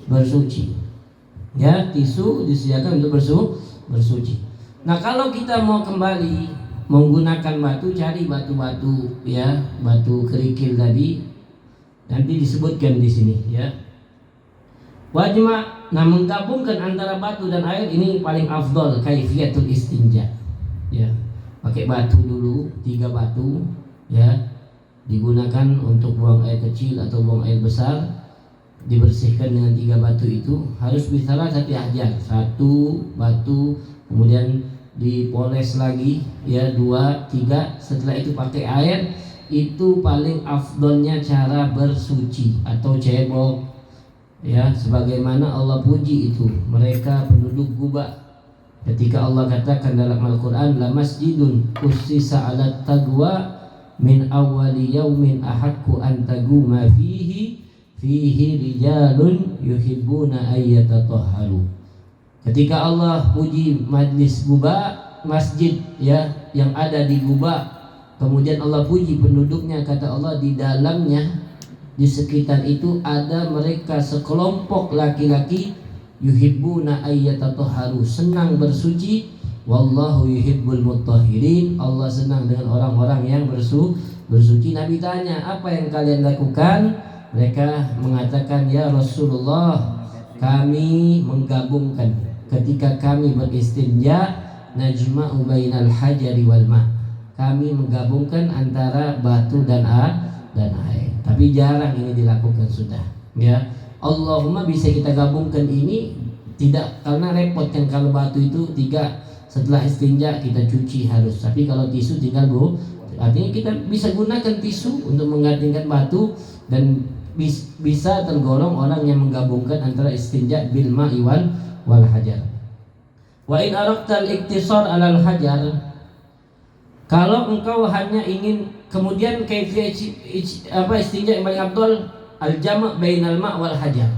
bersuci. Ya, tisu disediakan untuk bersuci. Nah, kalau kita mau kembali menggunakan batu, cari batu-batu ya, batu kerikil tadi nanti disebutkan di sini ya. Wajma, nah menggabungkan antara batu dan air ini paling afdol, kaifiyatul istinja ya. Pakai batu dulu, 3 batu ya, digunakan untuk buang air kecil atau buang air besar, dibersihkan dengan 3 batu itu. Harus bisalah satu aja, 1 batu, kemudian dipoles lagi ya, 2, 3, setelah itu pakai air. Itu paling afdolnya cara bersuci atau cebok ya, sebagaimana Allah puji itu mereka penduduk Quba ketika Allah katakan dalam Al-Quran, la masjidun ussisa ala taqwa min awwali yaumin ahaqqu an taquma fihi rijalun yuhibbuna ayyatatahharu. Ketika Allah puji majlis Quba, masjid ya yang ada di Quba, kemudian Allah puji penduduknya, kata Allah di dalamnya, di sekitar itu ada mereka sekelompok laki-laki, yuhibbuna ayyatatahharu, senang bersuci, wallahu yuhibbul mutahhirin, Allah senang dengan orang-orang yang bersuci. Nabi tanya, apa yang kalian lakukan? Mereka mengatakan, ya Rasulullah, kami menggabungkan. Ketika kami beristinja, najma'u bainal hajari wal ma', kami menggabungkan antara batu dan air. Tapi jarang ini dilakukan sudah ya. Allahumma bisa kita gabungkan ini tidak, karena repot kan kalau batu itu 3 setelah istinja kita cuci harus. Tapi kalau tisu tinggal artinya kita bisa gunakan tisu untuk menggantikan batu, dan bisa tergolong orang yang menggabungkan antara istinja bil ma'i wal hajar. Wa in aradta al-iktisar 'alal hajar, kalau engkau hanya ingin, kemudian kaifiyah istinja yang paling afdal al-jama' bainal ma' wal hajar.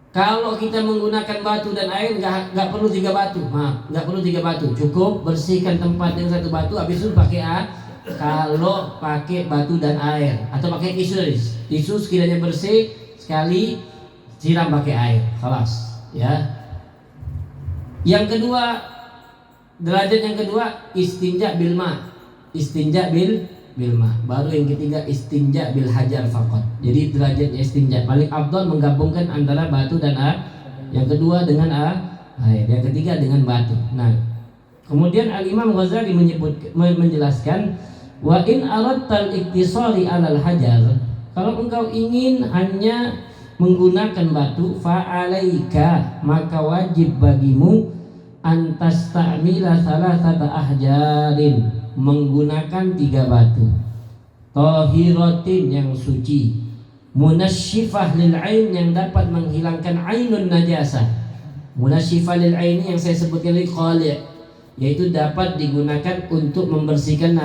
Kalau kita menggunakan batu dan air enggak perlu 3 batu. Enggak perlu 3 batu. Cukup bersihkan tempat dengan 1 batu, habis itu pakai air. Kalau pakai batu dan air atau pakai tisu sekiranya bersih sekali, siram pakai air, khalas ya. Yang kedua, derajat yang kedua istinja bil ma, istinja bil ma. Baru yang ketiga istinja bil hajar faqat. Jadi derajatnya istinja paling afdal menggabungkan antara batu dan air. Yang kedua dengan air, yang ketiga dengan batu. Nah, kemudian Al-Imam Ghazali menjelaskan, wa in aradtal iktisari 'alal hajar, kalau engkau ingin hanya menggunakan batu, fa'alaika, maka wajib bagimu antasta'mila salasata ahjarin, menggunakan 3 batu, tahiratin yang suci, munasyifah lil ain yang dapat menghilangkan ainun najasah. Munasyifah lil ain yang saya sebutkan tadi khali', yaitu dapat digunakan untuk membersihkan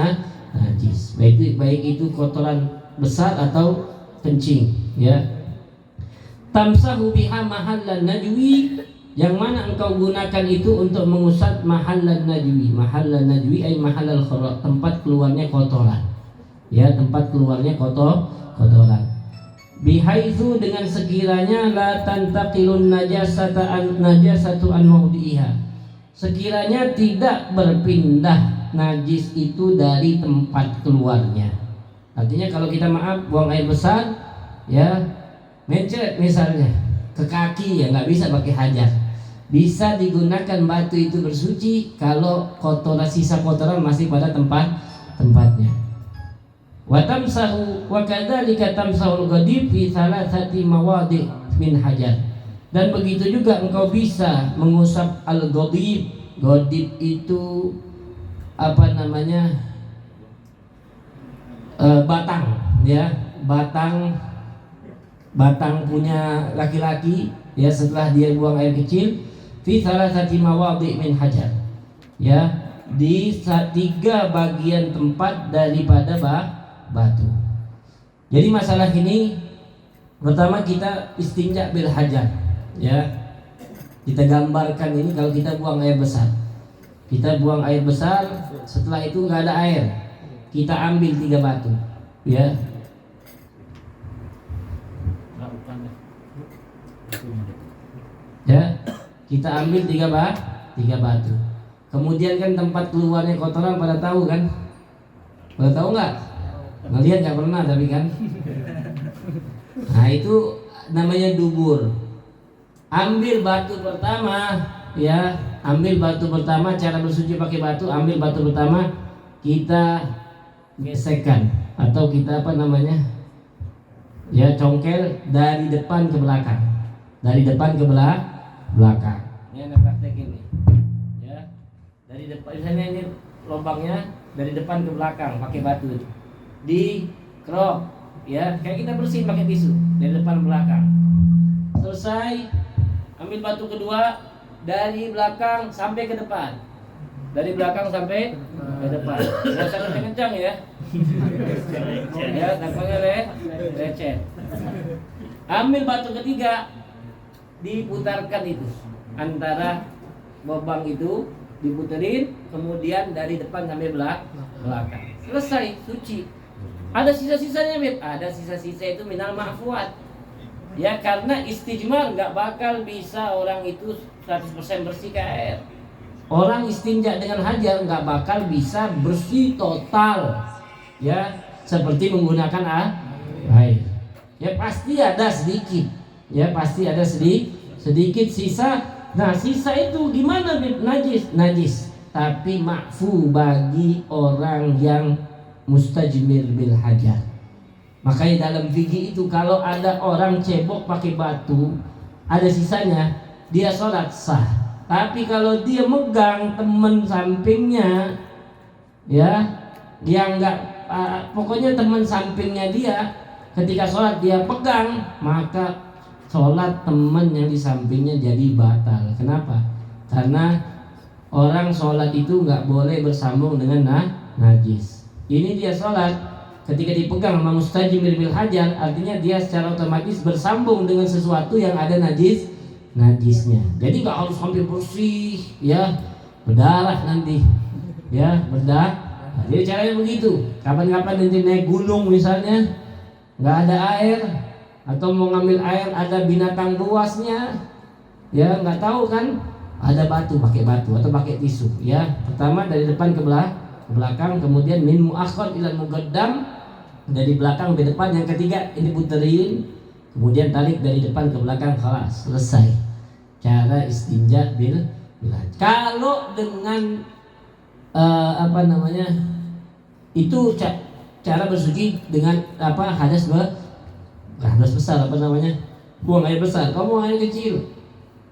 najis, baik itu kotoran besar atau kencing ya. Tamsahu biha mahallan najwi, yang mana engkau gunakan itu untuk mengusap mahallan najwi. Mahallan najwi ay mahallal khara', tempat keluarnya kotoran ya, tempat keluarnya kotoran. Bihaitsu, dengan sekiranya la tantaqilun najasatu an mawdi'iha, sekiranya tidak berpindah najis itu dari tempat keluarnya. Artinya kalau kita buang air besar ya, mencret misalnya ke kaki, ya nggak bisa pakai hajar, bisa digunakan batu itu bersuci kalau kotoran, sisa kotoran masih pada tempatnya. Wa tamsahu wa kadzalika tamsahul ghadib fi thalathati mawadhi' min hajar, dan begitu juga engkau bisa mengusap al-ghadib. Ghadib itu apa namanya, batang ya, batang punya laki-laki ya, setelah dia buang air kecil, fi thalathati mawadhi' min hajar ya, di 3 bagian tempat daripada batu. Jadi masalah ini pertama kita istinja bil hajar, ya. Kita gambarkan ini kalau kita buang air besar. Kita buang air besar, setelah itu nggak ada air, kita ambil 3 batu, ya. Ya, kita ambil 3 batu. Kemudian kan tempat keluarnya kotoran pada tahu kan? Pada tahu nggak? Ngelihat nggak pernah tapi kan? Nah itu namanya dubur. Ambil batu pertama, ya. Ambil batu pertama, cara bersuci pakai batu. Ambil batu pertama, kita gesekkan atau kita apa namanya? Ya, congkel dari depan ke belakang. Dari depan ke belakang. Ini ada praktek ini. Ya. Dari depan, misalnya ini lubangnya dari depan ke belakang pakai batu. Di kerok, ya, kayak kita bersihin pakai tisu dari depan ke belakang. Selesai, ambil batu kedua dari belakang sampai ke depan. Dari belakang sampai ke depan. Nggak usah kencang-kencang ya. Ya, tampaknya lecet. Ambil batu ketiga, diputarkan itu antara lubang itu diputerin, kemudian dari depan sampai belakang. Selesai, suci. Ada sisa-sisanya, Beb? Ada sisa-sisa itu minal ma'fuat. Ya, karena istijmar nggak bakal bisa orang itu 100% bersih ke air. Orang istinja dengan hajar nggak bakal bisa bersih total, ya, seperti menggunakan air. Ya pasti ada sedikit, ya pasti ada sedikit sisa. Nah sisa itu gimana, Beb? Najis, tapi ma'fu bagi orang yang mustajmir bil hajar. Makanya dalam fikih itu kalau ada orang cebok pakai batu, ada sisanya, dia sholat sah. Tapi kalau dia megang teman sampingnya, ya, dia pokoknya teman sampingnya dia, ketika sholat dia pegang, maka sholat teman yang di sampingnya jadi batal. Kenapa? Karena orang sholat itu nggak boleh bersambung dengan najis. Ini dia sholat, ketika dipegang sama mustajmir bil hajar, artinya dia secara otomatis bersambung dengan sesuatu yang ada najisnya. Jadi nggak harus sampai bersih, ya, berdarah nanti, ya, berdarah. Jadi caranya begitu. Kapan-kapan nanti naik gunung misalnya, nggak ada air, atau mau ngambil air ada binatang buasnya, ya nggak tahu kan, ada batu, pakai batu atau pakai tisu, ya. Pertama dari depan ke belakang, kemudian min muakhir ila muqaddam, dari belakang ke depan. Yang ketiga ini puterin, kemudian tarik dari depan ke belakang, khalas, selesai. Cara istinja bil hajar. Kalau dengan apa namanya, itu cara bersuci dengan apa, hadas besar, apa namanya, buang air besar. Kamu buang air kecil.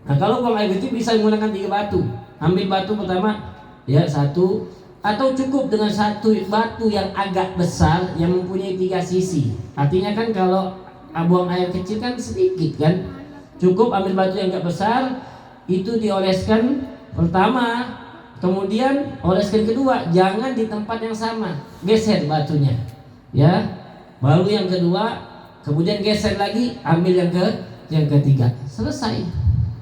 Nah kalau buang air kecil bisa menggunakan 3 batu. Ambil batu pertama, ya, 1, atau cukup dengan 1 batu yang agak besar yang mempunyai 3 sisi. Artinya kan kalau buang air kecil kan sedikit kan, cukup ambil batu yang agak besar, itu dioleskan pertama, kemudian oleskan kedua, jangan di tempat yang sama, geser batunya, ya. Baru yang kedua, kemudian geser lagi, ambil yang ketiga, selesai,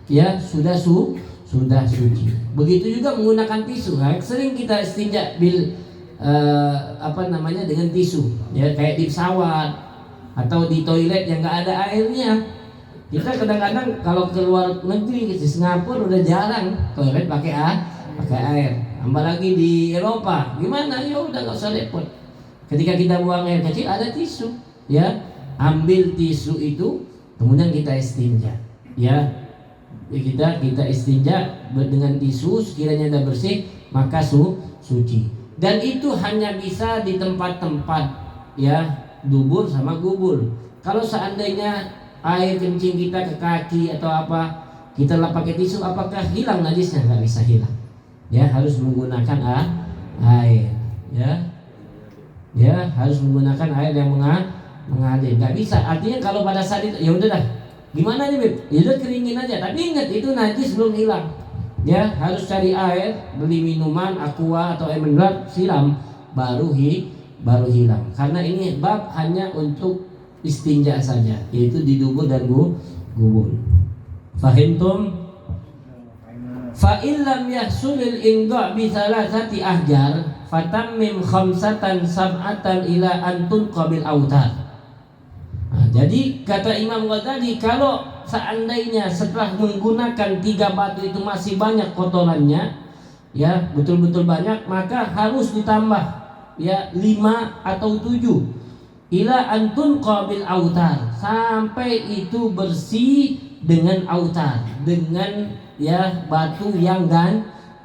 ya, sudah suci. Begitu juga menggunakan tisu. Nah, sering kita istinja bil apa namanya, dengan tisu, ya, kayak di pesawat atau di toilet yang nggak ada airnya. Kita kadang-kadang kalau keluar negeri di Singapura udah jarang toilet pakai air. Apalagi di Eropa, gimana? Ya udah nggak usah repot. Ketika kita buang air kecil ada tisu, ya, ambil tisu itu, kemudian kita istinja, ya. Kita istinja dengan tisu, sekiranya sudah bersih maka suci. Dan itu hanya bisa di tempat-tempat, ya, dubur sama gubur. Kalau seandainya air kencing kita ke kaki atau apa, kita lap pakai tisu, apakah hilang najisnya? Nggak bisa hilang, ya, harus menggunakan air, ya, harus menggunakan air yang mengalir. Nggak bisa, artinya kalau pada saat itu ya udah dah, gimana nih, Beb? Ya udah keringin aja. Tapi ingat itu najis belum hilang. Ya, harus cari air, beli minuman aqua atau air mineral, siram baru hilang. Karena ini bab hanya untuk istinja saja, yaitu di dubur dan gubul. Fahimtum? Fa illam yahsulil inqa bi thalathati ahjar fatammim khamsatan sab'atan ila an tunqabil autar. Nah, jadi kata Imam Ghazali, kalau seandainya setelah menggunakan 3 batu itu masih banyak kotorannya, ya betul-betul banyak, maka harus ditambah ya 5 atau 7 ila antun qabil autar, sampai itu bersih dengan autar, dengan ya batu yang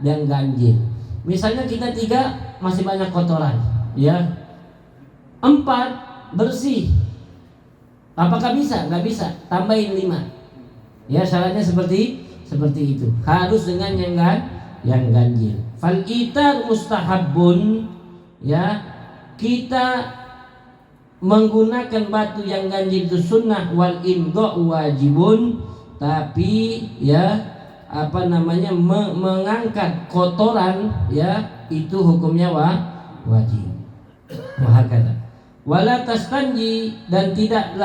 ganjil. Misalnya kita 3 masih banyak kotoran, ya 4 bersih. Apakah bisa? Nggak bisa. Tambahin 5. Ya syaratnya seperti itu. Harus dengan yang ganjil. Fal itar mustahabun, ya kita menggunakan batu yang ganjil itu sunnah, wal imdha wajibun, tapi ya mengangkat kotoran ya itu hukumnya wajib. Wahakata. Wala tastanji, dan tidak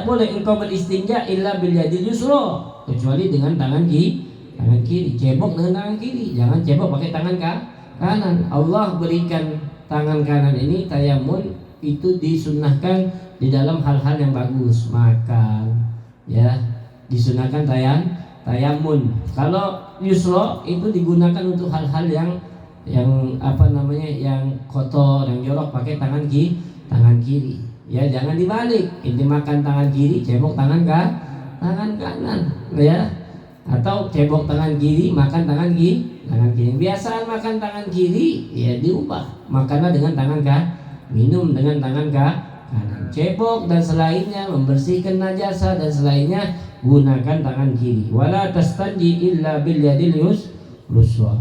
boleh engkau beristinja illa bil yadil yusra, kecuali dengan tangan kiri. Cebok dengan tangan kiri, jangan cebok pakai tangan kanan. Allah berikan tangan kanan ini tayamun, itu disunnahkan di dalam hal-hal yang bagus, makan ya disunahkan tayamun. Kalau yusra itu digunakan untuk hal-hal yang yang kotor, yang jorok, pakai tangan kiri. Ya jangan dibalik, inti makan tangan kiri, cebok tangan kanan, ya. Atau cebok tangan kiri, makan tangan kiri. Biasaan makan tangan kiri, ya diubah, makanlah dengan tangan minum dengan tangan kanan. Cebok dan selainnya, membersihkan najasa dan selainnya, gunakan tangan kiri. Wala tastanji illa bil yadil yusra.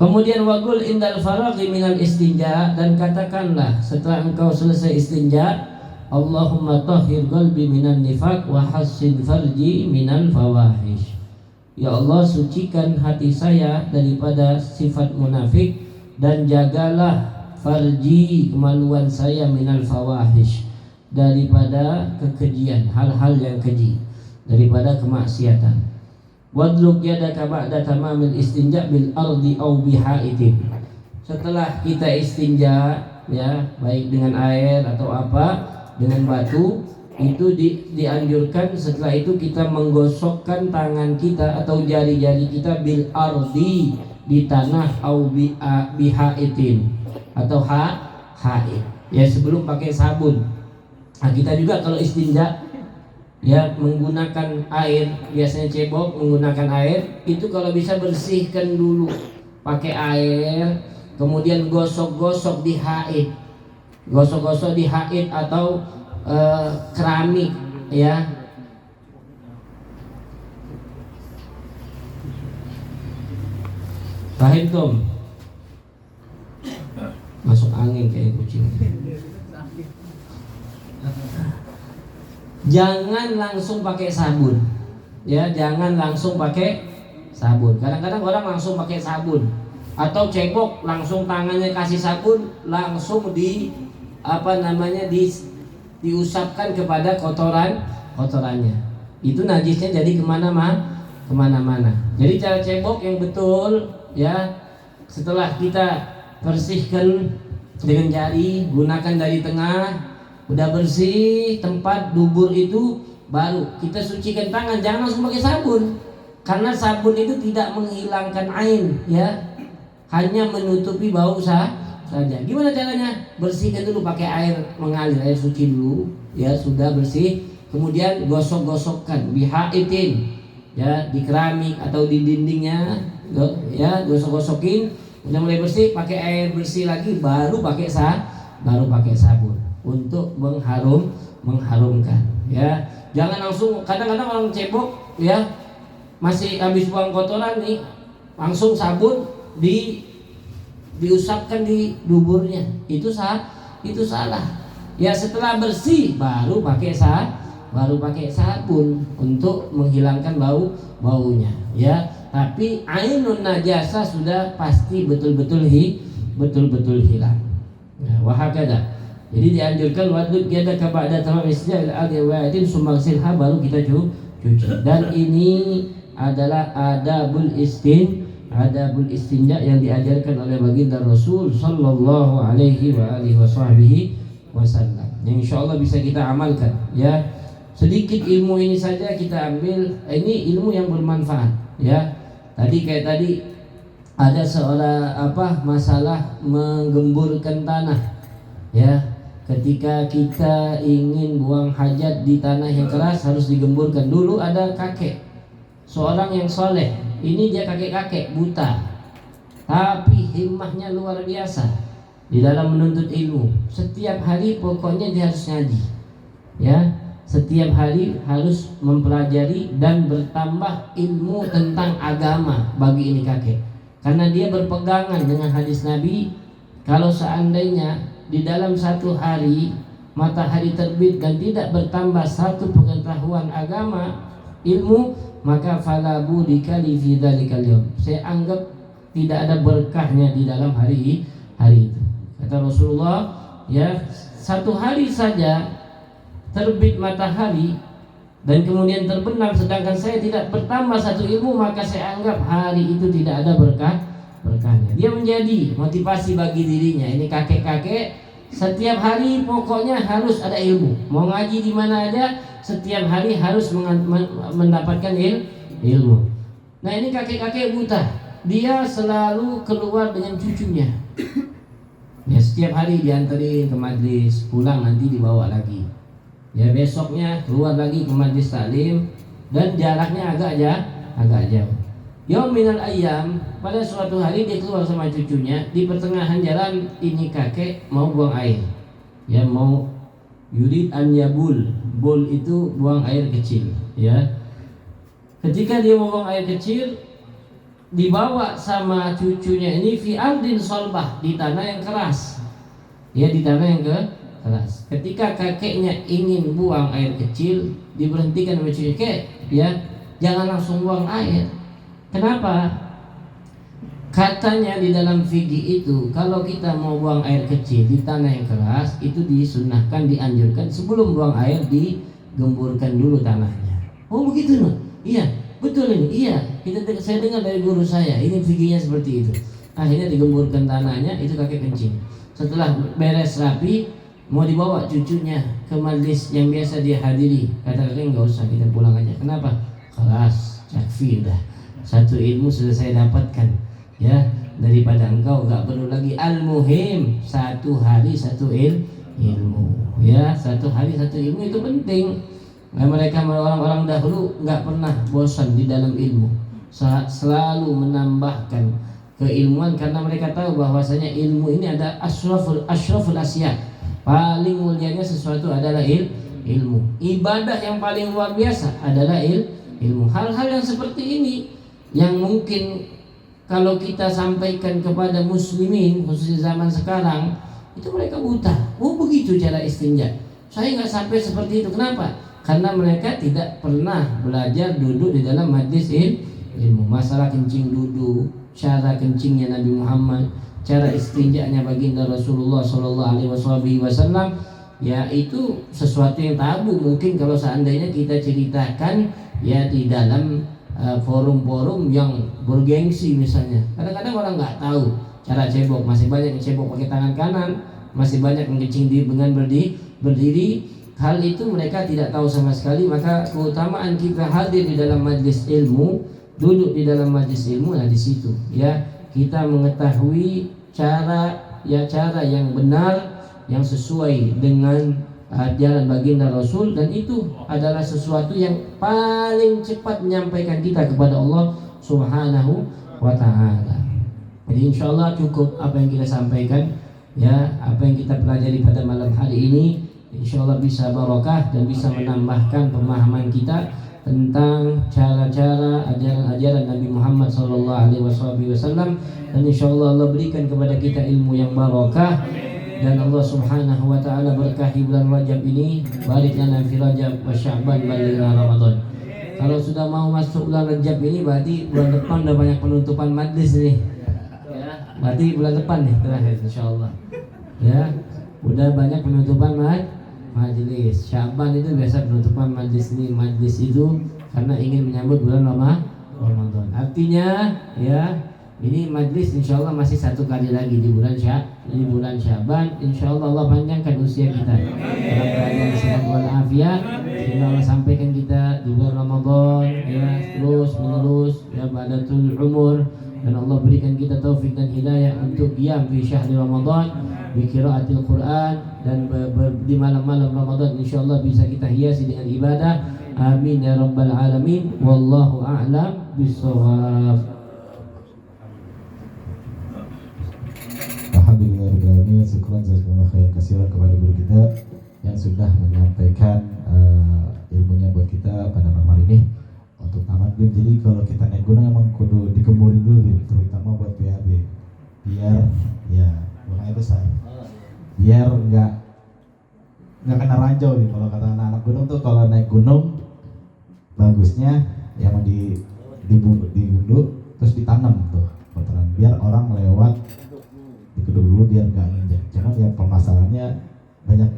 Kemudian wagul indal faraghi minal istinja, dan katakanlah setelah engkau selesai istinja, Allahumma tahhir qalbi minan nifaq wa hassin farji minal fawahish. Ya Allah, sucikan hati saya daripada sifat munafik, dan jagalah farji, kemaluan saya, minal fawahish, daripada kekejian, hal-hal yang keji, daripada kemaksiatan. Wadluk yadaka ba'da tamamil istinja bil ardi aw bihaitin. Setelah kita istinja, ya baik dengan air atau dengan batu, itu dianjurkan setelah itu kita menggosokkan tangan kita atau jari-jari kita bil ardi, di tanah, au bihaitin atau haid, ya sebelum pakai sabun. Nah, kita juga kalau istinja ya menggunakan air, biasanya cebok menggunakan air, itu kalau bisa bersihkan dulu pakai air, kemudian gosok-gosok di haid, atau keramik, ya. Paham Tom? Masuk angin kayak kucing. Jangan langsung pakai sabun, ya jangan langsung pakai sabun. Kadang-kadang orang langsung pakai sabun, atau cebok langsung tangannya kasih sabun, langsung diusapkan kepada kotorannya. Itu najisnya jadi kemana-mana. Jadi cara cebok yang betul, ya setelah kita bersihkan dengan jari, gunakan dari tengah. Udah bersih tempat dubur itu, baru kita sucikan tangan. Jangan langsung pakai sabun, karena sabun itu tidak menghilangkan ain, ya hanya menutupi bau saja. Gimana caranya? Bersihkan dulu pakai air mengalir, air suci dulu, ya sudah bersih, kemudian gosok-gosokkan bihaitin, ya di keramik atau di dindingnya, ya gosok-gosokin. Udah mulai bersih, pakai air bersih lagi, baru pakai sabun untuk mengharumkan, ya jangan langsung. Kadang-kadang orang cebok, ya masih habis buang kotoran nih, langsung sabun diusapkan di duburnya, itu salah. Ya setelah bersih baru pakai sabun untuk menghilangkan baunya, ya tapi ainun najasa sudah pasti betul-betul hilang. Nah, wahakada. Jadi dianjurkan wadud yadaka ba'da tamam istinja ila al-wa'idin summa ghsilha, baru kita cuci. Dan ini adalah adabul istinja yang diajarkan oleh baginda Rasul sallallahu alaihi wa alihi wasallam. Yang insyaallah bisa kita amalkan ya. Sedikit ilmu ini saja kita ambil, ini ilmu yang bermanfaat ya. Tadi ada seorang masalah menggemburkan tanah ya. Ketika kita ingin buang hajat di tanah yang keras harus digemburkan. Dulu ada kakek, seorang yang soleh. Ini dia kakek-kakek buta, tapi himmahnya luar biasa di dalam menuntut ilmu. Setiap hari pokoknya dia harus ngaji ya. Setiap hari harus mempelajari dan bertambah ilmu tentang agama bagi ini kakek. Karena dia berpegangan dengan hadis Nabi, kalau seandainya di dalam satu hari matahari terbit dan tidak bertambah satu pengetahuan agama, ilmu, maka fala budika li fi dzalikal yaum. Saya anggap tidak ada berkahnya di dalam hari itu. Kata Rasulullah, ya, satu hari saja terbit matahari dan kemudian terbenam sedangkan saya tidak bertambah satu ilmu, maka saya anggap hari itu tidak ada berkahnya. Dia menjadi motivasi bagi dirinya. Ini kakek-kakek setiap hari pokoknya harus ada ilmu. Mau ngaji di mana aja, setiap hari harus mendapatkan ilmu. Nah, ini kakek-kakek buta. Dia selalu keluar dengan cucunya. Ya, setiap hari diantarin ke majlis, pulang nanti dibawa lagi. Ya, besoknya keluar lagi ke majlis taklim dan jaraknya agak jauh. Yaum minal ayyam, pada suatu hari dia keluar sama cucunya. Di pertengahan jalan ini kakek mau buang air. Ya, mau yurid an yabul. Bul itu buang air kecil, ya. Ketika dia mau buang air kecil, dibawa sama cucunya ini fi ardin solbah, di tanah yang keras. Ya, di tanah yang keras. Ketika kakeknya ingin buang air kecil, diberhentikan sama cucunya, "Kek, ya, jangan langsung buang air." Kenapa? Katanya di dalam fikih itu, kalau kita mau buang air kecil di tanah yang keras, itu disunnahkan, dianjurkan sebelum buang air digemburkan dulu tanahnya. Oh begitu, no? Iya, betul ini. Iya, saya dengar dari guru saya, ini fikihnya seperti itu. Akhirnya digemburkan tanahnya, itu kakek kencing. Setelah beres rapi, mau dibawa cucunya ke majlis yang biasa dia hadiri. Kata kakek, nggak usah, kita pulang aja. Kenapa? Kelas, yakfi udah. Satu ilmu sudah saya dapatkan, ya, daripada engkau nggak perlu lagi. Al-muhim, satu hari satu ilmu, ya, satu hari satu ilmu itu penting. Nah, mereka orang-orang dahulu nggak pernah bosan di dalam ilmu, selalu menambahkan keilmuan karena mereka tahu bahwasanya ilmu ini ada asyraful asya. Paling mulianya sesuatu adalah ilmu. Ibadah yang paling luar biasa adalah ilmu. Hal-hal yang seperti ini yang mungkin kalau kita sampaikan kepada muslimin khususnya zaman sekarang, itu mereka buta. Oh begitu cara istinja. Saya nggak sampai seperti itu. Kenapa? Karena mereka tidak pernah belajar duduk di dalam majlis ilmu. Masalah kencing duduk, cara kencingnya Nabi Muhammad, cara istinjanya baginda Rasulullah Sallallahu Alaihi Wasallam, ya itu sesuatu yang tabu. Mungkin kalau seandainya kita ceritakan ya di dalam forum-forum yang bergengsi misalnya, kadang-kadang orang nggak tahu cara cebok. Masih banyak yang cebok pakai tangan kanan, masih banyak yang kencing dengan berdiri. Hal itu mereka tidak tahu sama sekali. Maka keutamaan kita hadir di dalam majlis ilmu, duduk di dalam majlis ilmu, nah di situ ya kita mengetahui cara yang benar, yang sesuai dengan ajaran baginda Rasul, dan itu adalah sesuatu yang paling cepat menyampaikan kita kepada Allah Subhanahu wa ta'ala. Jadi insyaallah cukup apa yang kita sampaikan, ya, apa yang kita pelajari pada malam hari ini insyaallah bisa barokah dan bisa menambahkan pemahaman kita tentang cara-cara ajaran-ajaran Nabi Muhammad SAW, dan insyaallah Allah berikan kepada kita ilmu yang barokah. Dan Allah Subhanahu wa ta'ala berkahi bulan Rajab ini, barik lana fi Rajab wa Sya'ban, balighna Ramadan. Kalau sudah mau masuk bulan Rajab ini berarti bulan depan udah banyak penutupan majlis nih. Ya, berarti bulan depan nih terakhir insyaallah. Ya, udah banyak penutupan majlis. Syaban itu biasa penutupan majlis ini. Majlis itu karena ingin menyambut bulan Ramadan. Artinya ya, ini majlis insyaallah masih satu kali lagi di bulan Syaban. Insyaallah Allah panjangkan usia kita dalam keadaan sehat walafiat sehingga Allah sampaikan kita di bulan Ramadan ya terus menerus ya ba'datul umur, dan Allah berikan kita taufik dan hidayah untuk qiyam di syahri Ramadan bi qiraatil Quran, dan di malam-malam Ramadan insyaallah bisa kita hiasi dengan ibadah. Amin ya rabbal alamin. Wallahu a'lam bishawab. Alhamdulillahirrahmanirrahim. Syukran jazakumullah khairan katsiran kepada guru kita yang sudah menyampaikan ilmunya buat kita pada malam hari ini untuk tamat BIM. Jadi kalau kita naik gunung emang kudu dikemburin dulu gitu, terutama buat PAB biar ya buangnya besar, biar nggak kena ranjau nih. Kalau kata anak-anak gunung tuh kalau naik gunung bagusnya ya emang digunduh terus ditanam tuh kotoran biar orang lewat dikuduk dulu biar nggak nginjak. Cuman ya permasalahannya banyak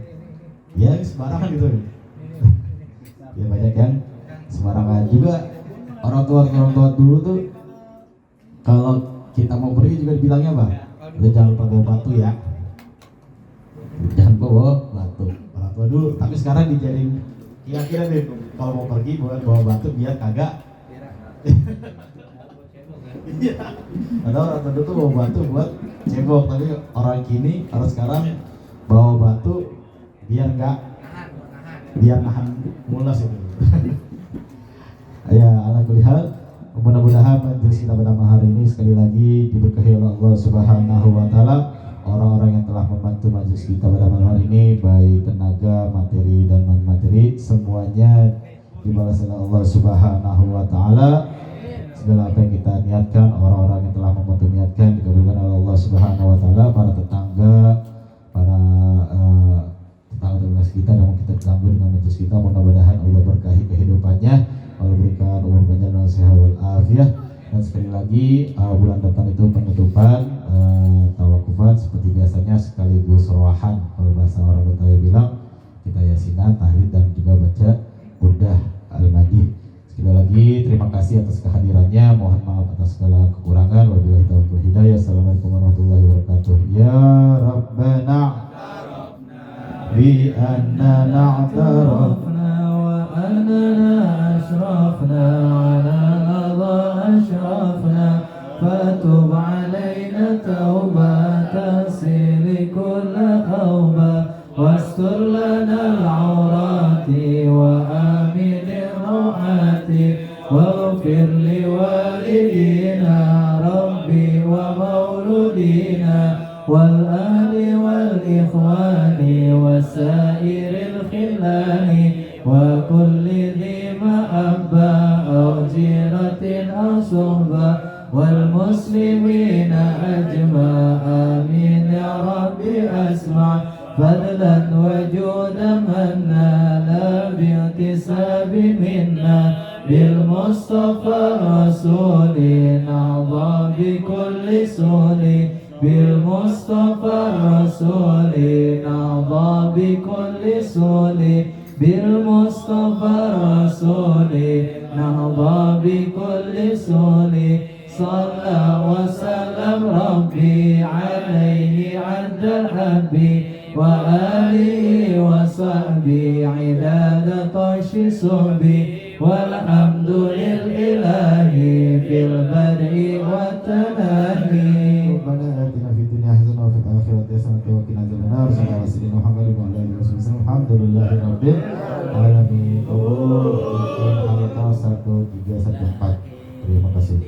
ya sembarangan gitu ya, banyak yang sembarangan juga. Orang tua dulu tuh kalau kita mau pergi juga dibilangnya apa, lu jangan lupa bawa batu ya, jangan bawa batu. Orang tua dulu, tapi sekarang dijadiin kira-kira deh kalau mau pergi bawa batu biar kagak. Iya, ada orang tua tuh bawa batu buat cebok, tapi orang sekarang bawa batu biar nahan mulas itu. Ya, ala kulli hal, mudah-mudahan majelis kita pada malam hari ini sekali lagi diberkahi oleh Allah Subhanahu wa taala. Orang-orang yang telah membantu majelis kita pada malam hari ini baik tenaga, materi dan non materi, semuanya dibalas oleh Allah Subhanahu wa taala. Segala apa yang kita niatkan, orang-orang yang telah membantu niatkan dikabulkan oleh Allah Subhanahu wa taala. Para tetangga, para tetangga kita yang kita terganggu dengan majelis kita, mudah-mudahan Allah berkahi kehidupannya, Allah berikan umur panjang dan sehat walafiat. Dan sekali lagi bulan depan itu penutupan tawakufan seperti biasanya sekaligus rohan, kalau bahasa orang Betawi bilang kita yasinan, tahlil dan juga baca burdah al-madih. Sekali lagi terima kasih atas kehadirannya, mohon maaf atas segala kekurangan. Wabillahi taufiq wal hidayah. Assalamualaikum warahmatullahi wabarakatuh. Ya Rabbana bi anna na'tarafna wa annana asrafna ala nadha ashrafna fatub alayna taubatan sili kulla awba wastur lana al-awrati wa amin ar-rawati waghfir li walidina rabbi wa mauludina wal ahli wal ikhwani wa sairil khilani wa kulli dhi ma'abba aw jiratin aw suhba wal muslimina ajma' amin ya rabbi asma' fadlan wa judan manna la bi'tisabi minna bil mustafa rasulin a'dha bi kulli suli bil mustafa rasulin a'dha bi kulli suli bil mustafa rasulin a'dha bi kulli suli salla wa salam rabbi alaihi 'adda habbi wa alihi wa sahbihi 'idada tashi suhbi walhamdulillahi fil bad'i wa tanahi. Rabbana atina fid dunya hasanah wa fil akhirati hasanah wa qina adzabannar. Sallallahu alaihi Muhammadin wa alihi wasallam. Alhamdulillahi rabbil alamin. Harta 1314. Terima kasih.